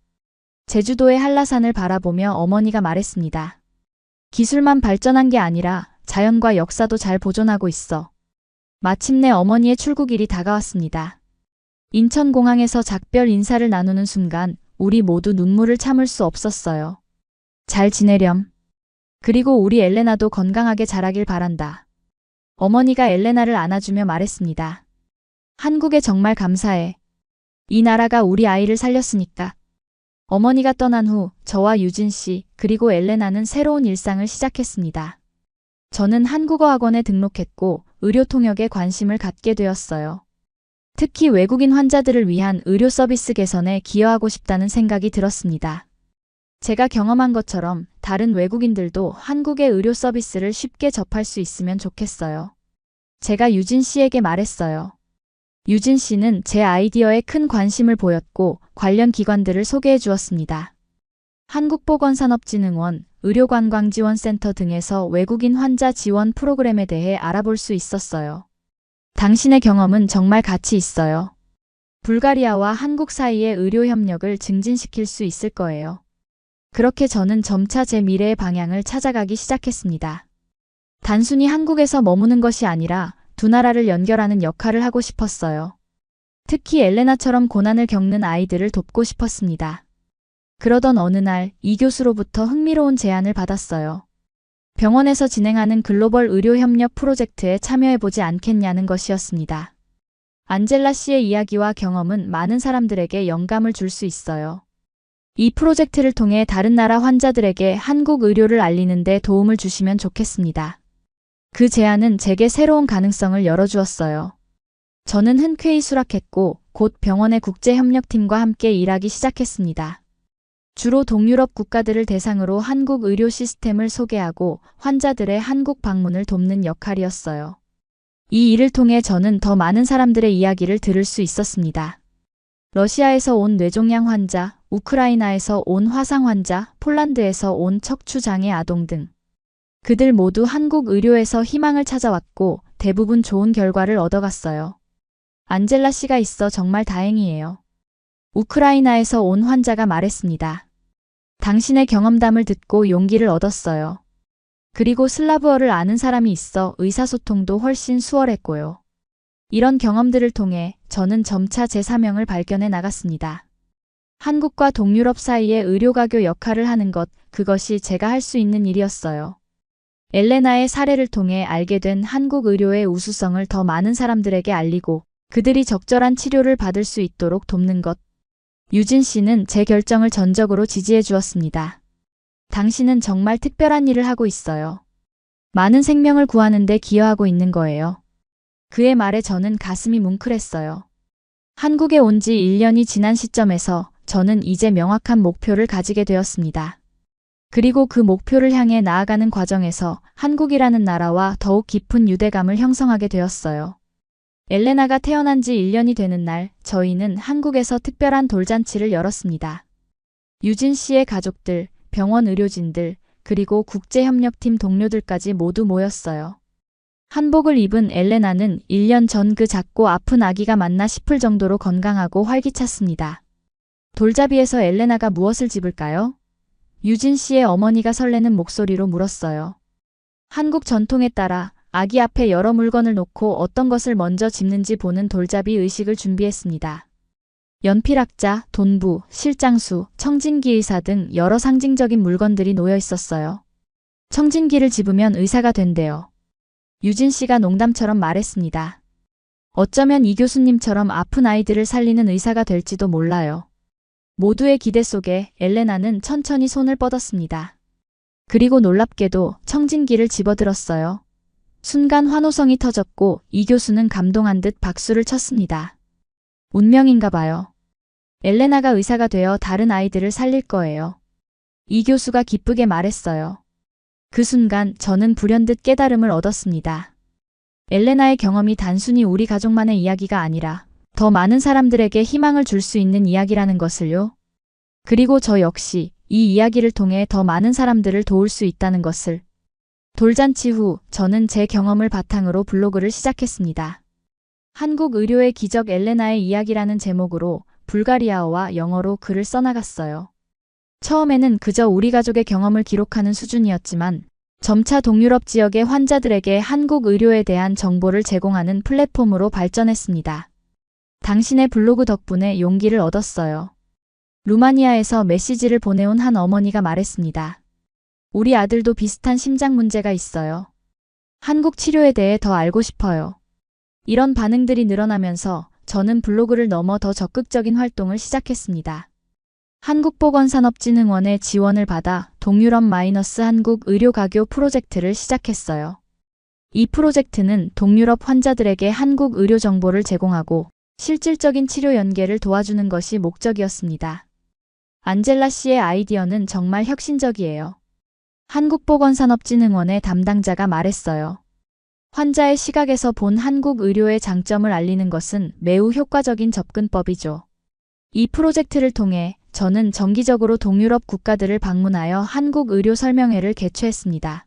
제주도의 한라산을 바라보며 어머니가 말했습니다. 기술만 발전한 게 아니라 자연과 역사도 잘 보존하고 있어. 마침내 어머니의 출국일이 다가왔습니다. 인천공항에서 작별 인사를 나누는 순간 우리 모두 눈물을 참을 수 없었어요. 잘 지내렴. 그리고 우리 엘레나도 건강하게 자라길 바란다. 어머니가 엘레나를 안아주며 말했습니다. 한국에 정말 감사해. 이 나라가 우리 아이를 살렸으니까. 어머니가 떠난 후 저와 유진 씨 그리고 엘레나는 새로운 일상을 시작했습니다. 저는 한국어 학원에 등록했고 의료 통역에 관심을 갖게 되었어요. 특히 외국인 환자들을 위한 의료 서비스 개선에 기여하고 싶다는 생각이 들었습니다. 제가 경험한 것처럼 다른 외국인들도 한국의 의료 서비스를 쉽게 접할 수 있으면 좋겠어요. 제가 유진 씨에게 말했어요. 유진 씨는 제 아이디어에 큰 관심을 보였고 관련 기관들을 소개해 주었습니다. 한국보건산업진흥원, 의료관광지원센터 등에서 외국인 환자 지원 프로그램에 대해 알아볼 수 있었어요. 당신의 경험은 정말 가치 있어요. 불가리아와 한국 사이의 의료 협력을 증진시킬 수 있을 거예요. 그렇게 저는 점차 제 미래의 방향을 찾아가기 시작했습니다. 단순히 한국에서 머무는 것이 아니라 두 나라를 연결하는 역할을 하고 싶었어요. 특히 엘레나처럼 고난을 겪는 아이들을 돕고 싶었습니다. 그러던 어느 날 이 교수로부터 흥미로운 제안을 받았어요. 병원에서 진행하는 글로벌 의료 협력 프로젝트에 참여해보지 않겠냐는 것이었습니다. 안젤라 씨의 이야기와 경험은 많은 사람들에게 영감을 줄 수 있어요. 이 프로젝트를 통해 다른 나라 환자들에게 한국 의료를 알리는 데 도움을 주시면 좋겠습니다. 그 제안은 제게 새로운 가능성을 열어주었어요. 저는 흔쾌히 수락했고 곧 병원의 국제협력팀과 함께 일하기 시작했습니다. 주로 동유럽 국가들을 대상으로 한국 의료 시스템을 소개하고 환자들의 한국 방문을 돕는 역할이었어요. 이 일을 통해 저는 더 많은 사람들의 이야기를 들을 수 있었습니다. 러시아에서 온 뇌종양 환자, 우크라이나에서 온 화상 환자, 폴란드에서 온 척추장애 아동 등. 그들 모두 한국 의료에서 희망을 찾아왔고 대부분 좋은 결과를 얻어갔어요. 안젤라 씨가 있어 정말 다행이에요. 우크라이나에서 온 환자가 말했습니다. 당신의 경험담을 듣고 용기를 얻었어요. 그리고 슬라브어를 아는 사람이 있어 의사소통도 훨씬 수월했고요. 이런 경험들을 통해 저는 점차 제 사명을 발견해 나갔습니다. 한국과 동유럽 사이의 의료가교 역할을 하는 것, 그것이 제가 할 수 있는 일이었어요. 엘레나의 사례를 통해 알게 된 한국 의료의 우수성을 더 많은 사람들에게 알리고 그들이 적절한 치료를 받을 수 있도록 돕는 것. 유진 씨는 제 결정을 전적으로 지지해 주었습니다. 당신은 정말 특별한 일을 하고 있어요. 많은 생명을 구하는 데 기여하고 있는 거예요. 그의 말에 저는 가슴이 뭉클했어요. 한국에 온 지 1년이 지난 시점에서 저는 이제 명확한 목표를 가지게 되었습니다. 그리고 그 목표를 향해 나아가는 과정에서 한국이라는 나라와 더욱 깊은 유대감을 형성하게 되었어요. 엘레나가 태어난 지 1년이 되는 날, 저희는 한국에서 특별한 돌잔치를 열었습니다. 유진 씨의 가족들, 병원 의료진들, 그리고 국제협력팀 동료들까지 모두 모였어요. 한복을 입은 엘레나는 1년 전 그 작고 아픈 아기가 맞나 싶을 정도로 건강하고 활기찼습니다. 돌잡이에서 엘레나가 무엇을 집을까요? 유진 씨의 어머니가 설레는 목소리로 물었어요. 한국 전통에 따라 아기 앞에 여러 물건을 놓고 어떤 것을 먼저 집는지 보는 돌잡이 의식을 준비했습니다. 연필학자, 돈부, 실장수, 청진기 의사 등 여러 상징적인 물건들이 놓여 있었어요. 청진기를 집으면 의사가 된대요. 유진 씨가 농담처럼 말했습니다. 어쩌면 이 교수님처럼 아픈 아이들을 살리는 의사가 될지도 몰라요. 모두의 기대 속에 엘레나는 천천히 손을 뻗었습니다. 그리고 놀랍게도 청진기를 집어들었어요. 순간 환호성이 터졌고 이 교수는 감동한 듯 박수를 쳤습니다. 운명인가 봐요. 엘레나가 의사가 되어 다른 아이들을 살릴 거예요. 이 교수가 기쁘게 말했어요. 그 순간 저는 불현듯 깨달음을 얻었습니다. 엘레나의 경험이 단순히 우리 가족만의 이야기가 아니라 더 많은 사람들에게 희망을 줄 수 있는 이야기라는 것을요. 그리고 저 역시 이 이야기를 통해 더 많은 사람들을 도울 수 있다는 것을. 돌잔치 후 저는 제 경험을 바탕으로 블로그를 시작했습니다. 한국 의료의 기적 엘레나의 이야기라는 제목으로 불가리아어와 영어로 글을 써나갔어요. 처음에는 그저 우리 가족의 경험을 기록하는 수준이었지만 점차 동유럽 지역의 환자들에게 한국 의료에 대한 정보를 제공하는 플랫폼으로 발전했습니다. 당신의 블로그 덕분에 용기를 얻었어요. 루마니아에서 메시지를 보내온 한 어머니가 말했습니다. 우리 아들도 비슷한 심장 문제가 있어요. 한국 치료에 대해 더 알고 싶어요. 이런 반응들이 늘어나면서 저는 블로그를 넘어 더 적극적인 활동을 시작했습니다. 한국보건산업진흥원의 지원을 받아 동유럽-한국 의료가교 프로젝트를 시작했어요. 이 프로젝트는 동유럽 환자들에게 한국 의료 정보를 제공하고 실질적인 치료 연계를 도와주는 것이 목적이었습니다. 안젤라 씨의 아이디어는 정말 혁신적이에요. 한국보건산업진흥원의 담당자가 말했어요. 환자의 시각에서 본 한국 의료의 장점을 알리는 것은 매우 효과적인 접근법이죠. 이 프로젝트를 통해 저는 정기적으로 동유럽 국가들을 방문하여 한국 의료 설명회를 개최했습니다.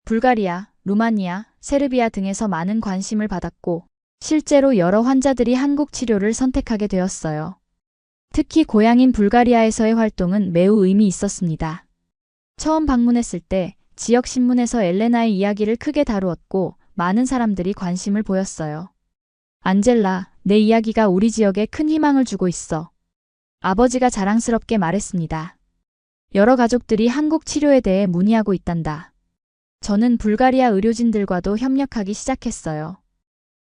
불가리아, 루마니아, 세르비아 등에서 많은 관심을 받았고 실제로 여러 환자들이 한국 치료를 선택하게 되었어요. 특히 고향인 불가리아에서의 활동은 매우 의미 있었습니다. 처음 방문했을 때 지역 신문에서 엘레나의 이야기를 크게 다루었고 많은 사람들이 관심을 보였어요. 안젤라, 내 이야기가 우리 지역에 큰 희망을 주고 있어. 아버지가 자랑스럽게 말했습니다. 여러 가족들이 한국 치료에 대해 문의하고 있단다. 저는 불가리아 의료진들과도 협력하기 시작했어요.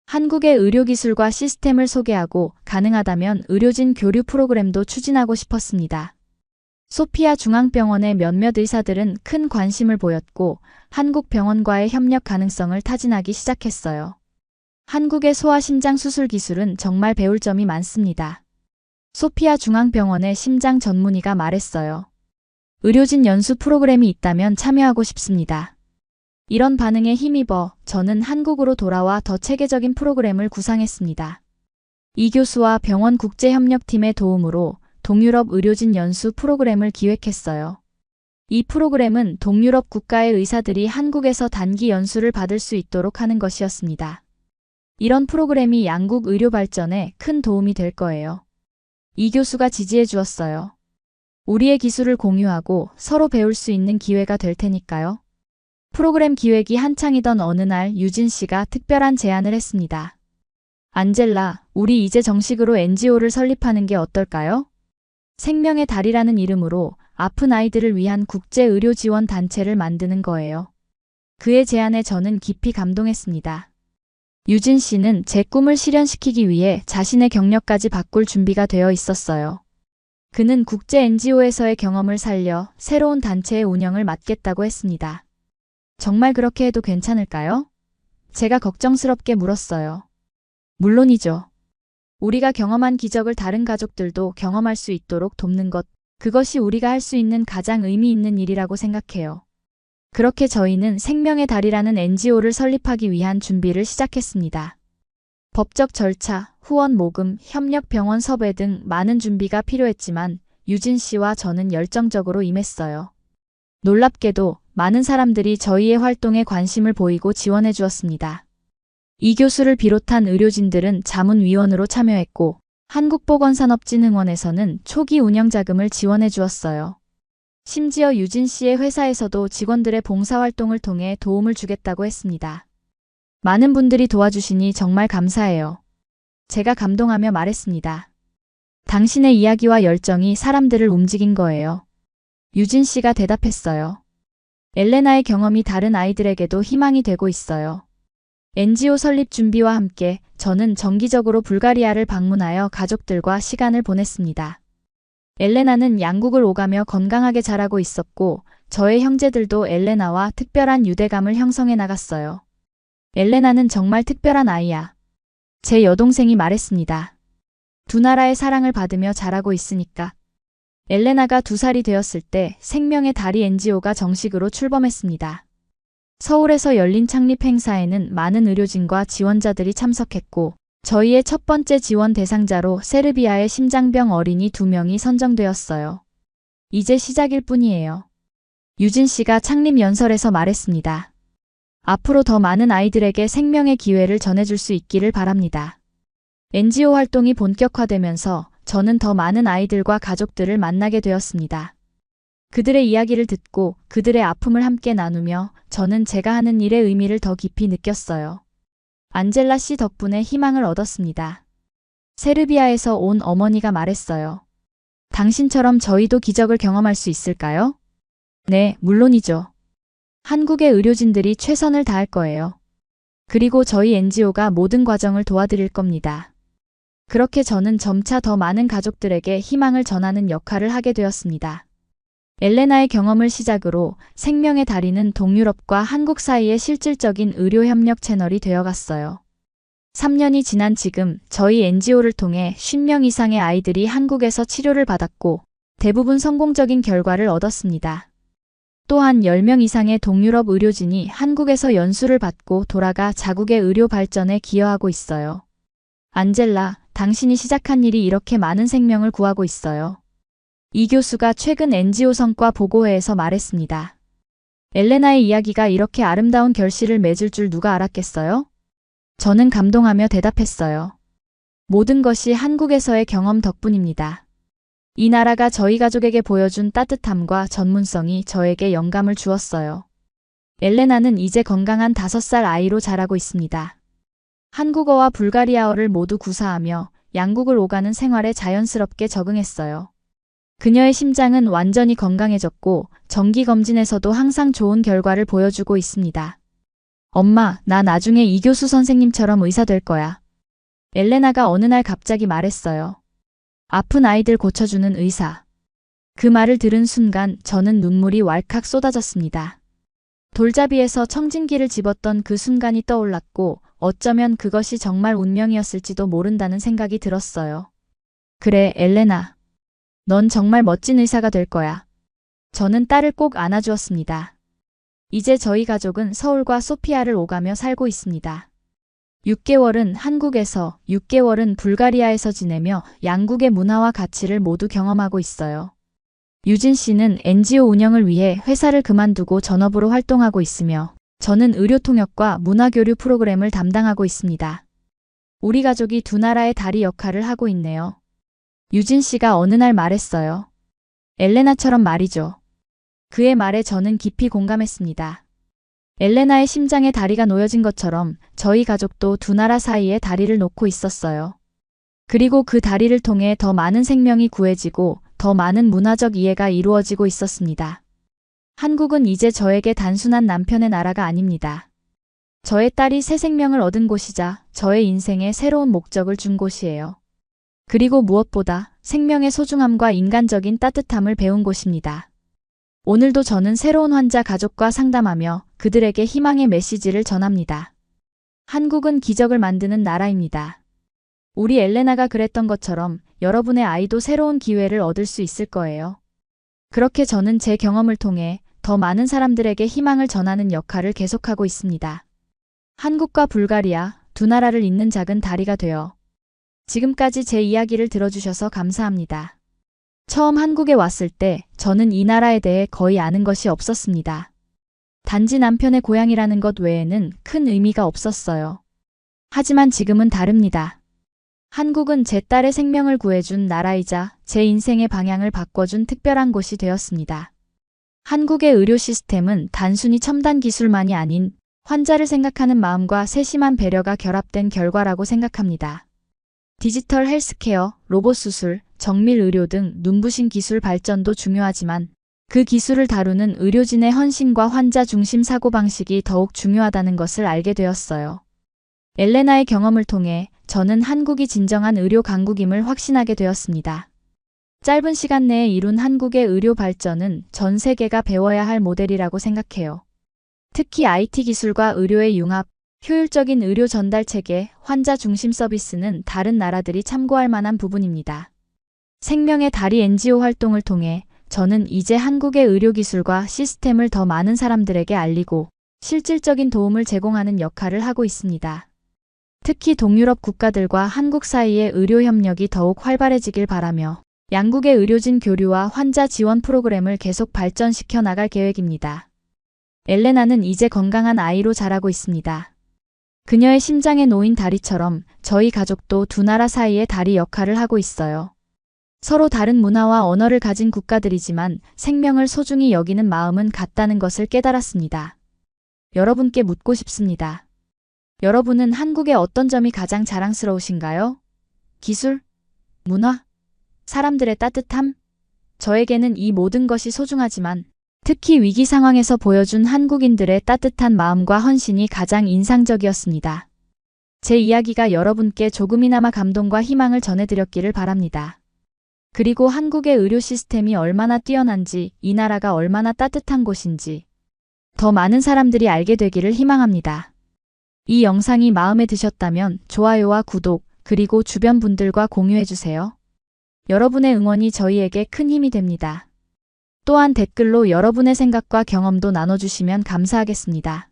한국의 의료기술과 시스템을 소개하고 가능하다면 의료진 교류 프로그램도 추진하고 싶었습니다. 소피아 중앙병원의 몇몇 의사들은 큰 관심을 보였고 한국 병원과의 협력 가능성을 타진하기 시작했어요. 한국의 소아심장 수술 기술은 정말 배울 점이 많습니다. 소피아 중앙병원의 심장 전문의가 말했어요. 의료진 연수 프로그램이 있다면 참여하고 싶습니다. 이런 반응에 힘입어 저는 한국으로 돌아와 더 체계적인 프로그램을 구상했습니다. 이 교수와 병원 국제협력팀의 도움으로 동유럽 의료진 연수 프로그램을 기획했어요. 이 프로그램은 동유럽 국가의 의사들이 한국에서 단기 연수를 받을 수 있도록 하는 것이었습니다. 이런 프로그램이 양국 의료 발전에 큰 도움이 될 거예요. 이 교수가 지지해 주었어요. 우리의 기술을 공유하고 서로 배울 수 있는 기회가 될 테니까요. 프로그램 기획이 한창이던 어느 날 유진 씨가 특별한 제안을 했습니다. 안젤라, 우리 이제 정식으로 NGO를 설립하는 게 어떨까요? 생명의 달이라는 이름으로 아픈 아이들을 위한 국제 의료 지원 단체를 만드는 거예요. 그의 제안에 저는 깊이 감동했습니다. 유진 씨는 제 꿈을 실현시키기 위해 자신의 경력까지 바꿀 준비가 되어 있었어요. 그는 국제 NGO에서의 경험을 살려 새로운 단체의 운영을 맡겠다고 했습니다. 정말 그렇게 해도 괜찮을까요? 제가 걱정스럽게 물었어요. 물론이죠. 우리가 경험한 기적을 다른 가족들도 경험할 수 있도록 돕는 것, 그것이 우리가 할 수 있는 가장 의미 있는 일이라고 생각해요. 그렇게 저희는 생명의 달이라는 NGO를 설립하기 위한 준비를 시작했습니다. 법적 절차, 후원 모금, 협력 병원 섭외 등 많은 준비가 필요했지만 유진 씨와 저는 열정적으로 임했어요. 놀랍게도 많은 사람들이 저희의 활동에 관심을 보이고 지원해 주었습니다. 이 교수를 비롯한 의료진들은 자문위원으로 참여했고 한국보건산업진흥원에서는 초기 운영 자금을 지원해 주었어요. 심지어 유진 씨의 회사에서도 직원들의 봉사활동을 통해 도움을 주겠다고 했습니다. 많은 분들이 도와주시니 정말 감사해요. 제가 감동하며 말했습니다. 당신의 이야기와 열정이 사람들을 움직인 거예요. 유진 씨가 대답했어요. 엘레나의 경험이 다른 아이들에게도 희망이 되고 있어요. NGO 설립 준비와 함께 저는 정기적으로 불가리아를 방문하여 가족들과 시간을 보냈습니다. 엘레나는 양국을 오가며 건강하게 자라고 있었고 저의 형제들도 엘레나와 특별한 유대감을 형성해 나갔어요. 엘레나는 정말 특별한 아이야. 제 여동생이 말했습니다. 두 나라의 사랑을 받으며 자라고 있으니까. 엘레나가 2살이 되었을 때 생명의 달이 NGO가 정식으로 출범했습니다. 서울에서 열린 창립 행사에는 많은 의료진과 지원자들이 참석했고 저희의 첫 번째 지원 대상자로 세르비아의 심장병 어린이 2명이 선정되었어요. 이제 시작일 뿐이에요. 유진 씨가 창립 연설에서 말했습니다. 앞으로 더 많은 아이들에게 생명의 기회를 전해줄 수 있기를 바랍니다. NGO 활동이 본격화되면서 저는 더 많은 아이들과 가족들을 만나게 되었습니다. 그들의 이야기를 듣고 그들의 아픔을 함께 나누며 저는 제가 하는 일의 의미를 더 깊이 느꼈어요. 안젤라 씨 덕분에 희망을 얻었습니다. 세르비아에서 온 어머니가 말했어요. 당신처럼 저희도 기적을 경험할 수 있을까요? 네, 물론이죠. 한국의 의료진들이 최선을 다할 거예요. 그리고 저희 NGO가 모든 과정을 도와드릴 겁니다. 그렇게 저는 점차 더 많은 가족들에게 희망을 전하는 역할을 하게 되었습니다. 엘레나의 경험을 시작으로 생명의 달인은 동유럽과 한국 사이의 실질적인 의료 협력 채널이 되어갔어요. 3년이 지난 지금 저희 NGO를 통해 50명 이상의 아이들이 한국에서 치료를 받았고 대부분 성공적인 결과를 얻었습니다. 또한 10명 이상의 동유럽 의료진이 한국에서 연수를 받고 돌아가 자국의 의료 발전에 기여하고 있어요. 안젤라, 당신이 시작한 일이 이렇게 많은 생명을 구하고 있어요. 이 교수가 최근 NGO 성과 보고회에서 말했습니다. 엘레나의 이야기가 이렇게 아름다운 결실을 맺을 줄 누가 알았겠어요? 저는 감동하며 대답했어요. 모든 것이 한국에서의 경험 덕분입니다. 이 나라가 저희 가족에게 보여준 따뜻함과 전문성이 저에게 영감을 주었어요. 엘레나는 이제 건강한 5살 아이로 자라고 있습니다. 한국어와 불가리아어를 모두 구사하며 양국을 오가는 생활에 자연스럽게 적응했어요. 그녀의 심장은 완전히 건강해졌고 정기검진에서도 항상 좋은 결과를 보여주고 있습니다. 엄마, 나 나중에 이 교수 선생님처럼 의사 될 거야. 엘레나가 어느 날 갑자기 말했어요. 아픈 아이들 고쳐주는 의사. 그 말을 들은 순간 저는 눈물이 왈칵 쏟아졌습니다. 돌잡이에서 청진기를 집었던 그 순간이 떠올랐고 어쩌면 그것이 정말 운명이었을지도 모른다는 생각이 들었어요. 그래, 엘레나. 넌 정말 멋진 의사가 될 거야. 저는 딸을 꼭 안아주었습니다. 이제 저희 가족은 서울과 소피아를 오가며 살고 있습니다. 6개월은 한국에서, 6개월은 불가리아에서 지내며 양국의 문화와 가치를 모두 경험하고 있어요. 유진 씨는 NGO 운영을 위해 회사를 그만두고 전업으로 활동하고 있으며 저는 의료통역과 문화교류 프로그램을 담당하고 있습니다. 우리 가족이 두 나라의 다리 역할을 하고 있네요. 유진 씨가 어느 날 말했어요. 엘레나처럼 말이죠. 그의 말에 저는 깊이 공감했습니다. 엘레나의 심장에 다리가 놓여진 것처럼 저희 가족도 두 나라 사이에 다리를 놓고 있었어요. 그리고 그 다리를 통해 더 많은 생명이 구해지고 더 많은 문화적 이해가 이루어지고 있었습니다. 한국은 이제 저에게 단순한 남편의 나라가 아닙니다. 저의 딸이 새 생명을 얻은 곳이자 저의 인생에 새로운 목적을 준 곳이에요. 그리고 무엇보다 생명의 소중함과 인간적인 따뜻함을 배운 곳입니다. 오늘도 저는 새로운 환자 가족과 상담하며 그들에게 희망의 메시지를 전합니다. 한국은 기적을 만드는 나라입니다. 우리 엘레나가 그랬던 것처럼 여러분의 아이도 새로운 기회를 얻을 수 있을 거예요. 그렇게 저는 제 경험을 통해 더 많은 사람들에게 희망을 전하는 역할을 계속하고 있습니다. 한국과 불가리아 두 나라를 잇는 작은 다리가 되어 지금까지 제 이야기를 들어주셔서 감사합니다. 처음 한국에 왔을 때 저는 이 나라에 대해 거의 아는 것이 없었습니다. 단지 남편의 고향이라는 것 외에는 큰 의미가 없었어요. 하지만 지금은 다릅니다. 한국은 제 딸의 생명을 구해준 나라이자 제 인생의 방향을 바꿔준 특별한 곳이 되었습니다. 한국의 의료 시스템은 단순히 첨단 기술만이 아닌 환자를 생각하는 마음과 세심한 배려가 결합된 결과라고 생각합니다. 디지털 헬스케어, 로봇 수술, 정밀 의료 등 눈부신 기술 발전도 중요하지만 그 기술을 다루는 의료진의 헌신과 환자 중심 사고방식이 더욱 중요하다는 것을 알게 되었어요. 엘레나의 경험을 통해 저는 한국이 진정한 의료 강국임을 확신하게 되었습니다. 짧은 시간 내에 이룬 한국의 의료 발전은 전 세계가 배워야 할 모델이라고 생각해요. 특히 IT 기술과 의료의 융합, 효율적인 의료 전달 체계, 환자 중심 서비스는 다른 나라들이 참고할 만한 부분입니다. 생명의 다리 NGO 활동을 통해 저는 이제 한국의 의료기술과 시스템을 더 많은 사람들에게 알리고 실질적인 도움을 제공하는 역할을 하고 있습니다. 특히 동유럽 국가들과 한국 사이의 의료 협력이 더욱 활발해지길 바라며 양국의 의료진 교류와 환자 지원 프로그램을 계속 발전시켜 나갈 계획입니다. 엘레나는 이제 건강한 아이로 자라고 있습니다. 그녀의 심장에 놓인 다리처럼 저희 가족도 두 나라 사이의 다리 역할을 하고 있어요. 서로 다른 문화와 언어를 가진 국가들이지만 생명을 소중히 여기는 마음은 같다는 것을 깨달았습니다. 여러분께 묻고 싶습니다. 여러분은 한국의 어떤 점이 가장 자랑스러우신가요? 기술? 문화? 사람들의 따뜻함? 저에게는 이 모든 것이 소중하지만 특히 위기 상황에서 보여준 한국인들의 따뜻한 마음과 헌신이 가장 인상적이었습니다. 제 이야기가 여러분께 조금이나마 감동과 희망을 전해드렸기를 바랍니다. 그리고 한국의 의료 시스템이 얼마나 뛰어난지, 이 나라가 얼마나 따뜻한 곳인지 더 많은 사람들이 알게 되기를 희망합니다. 이 영상이 마음에 드셨다면 좋아요와 구독, 그리고 주변 분들과 공유해주세요. 여러분의 응원이 저희에게 큰 힘이 됩니다. 또한 댓글로 여러분의 생각과 경험도 나눠주시면 감사하겠습니다.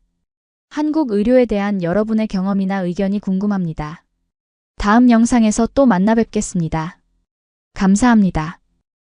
한국 의료에 대한 여러분의 경험이나 의견이 궁금합니다. 다음 영상에서 또 만나 뵙겠습니다. 감사합니다.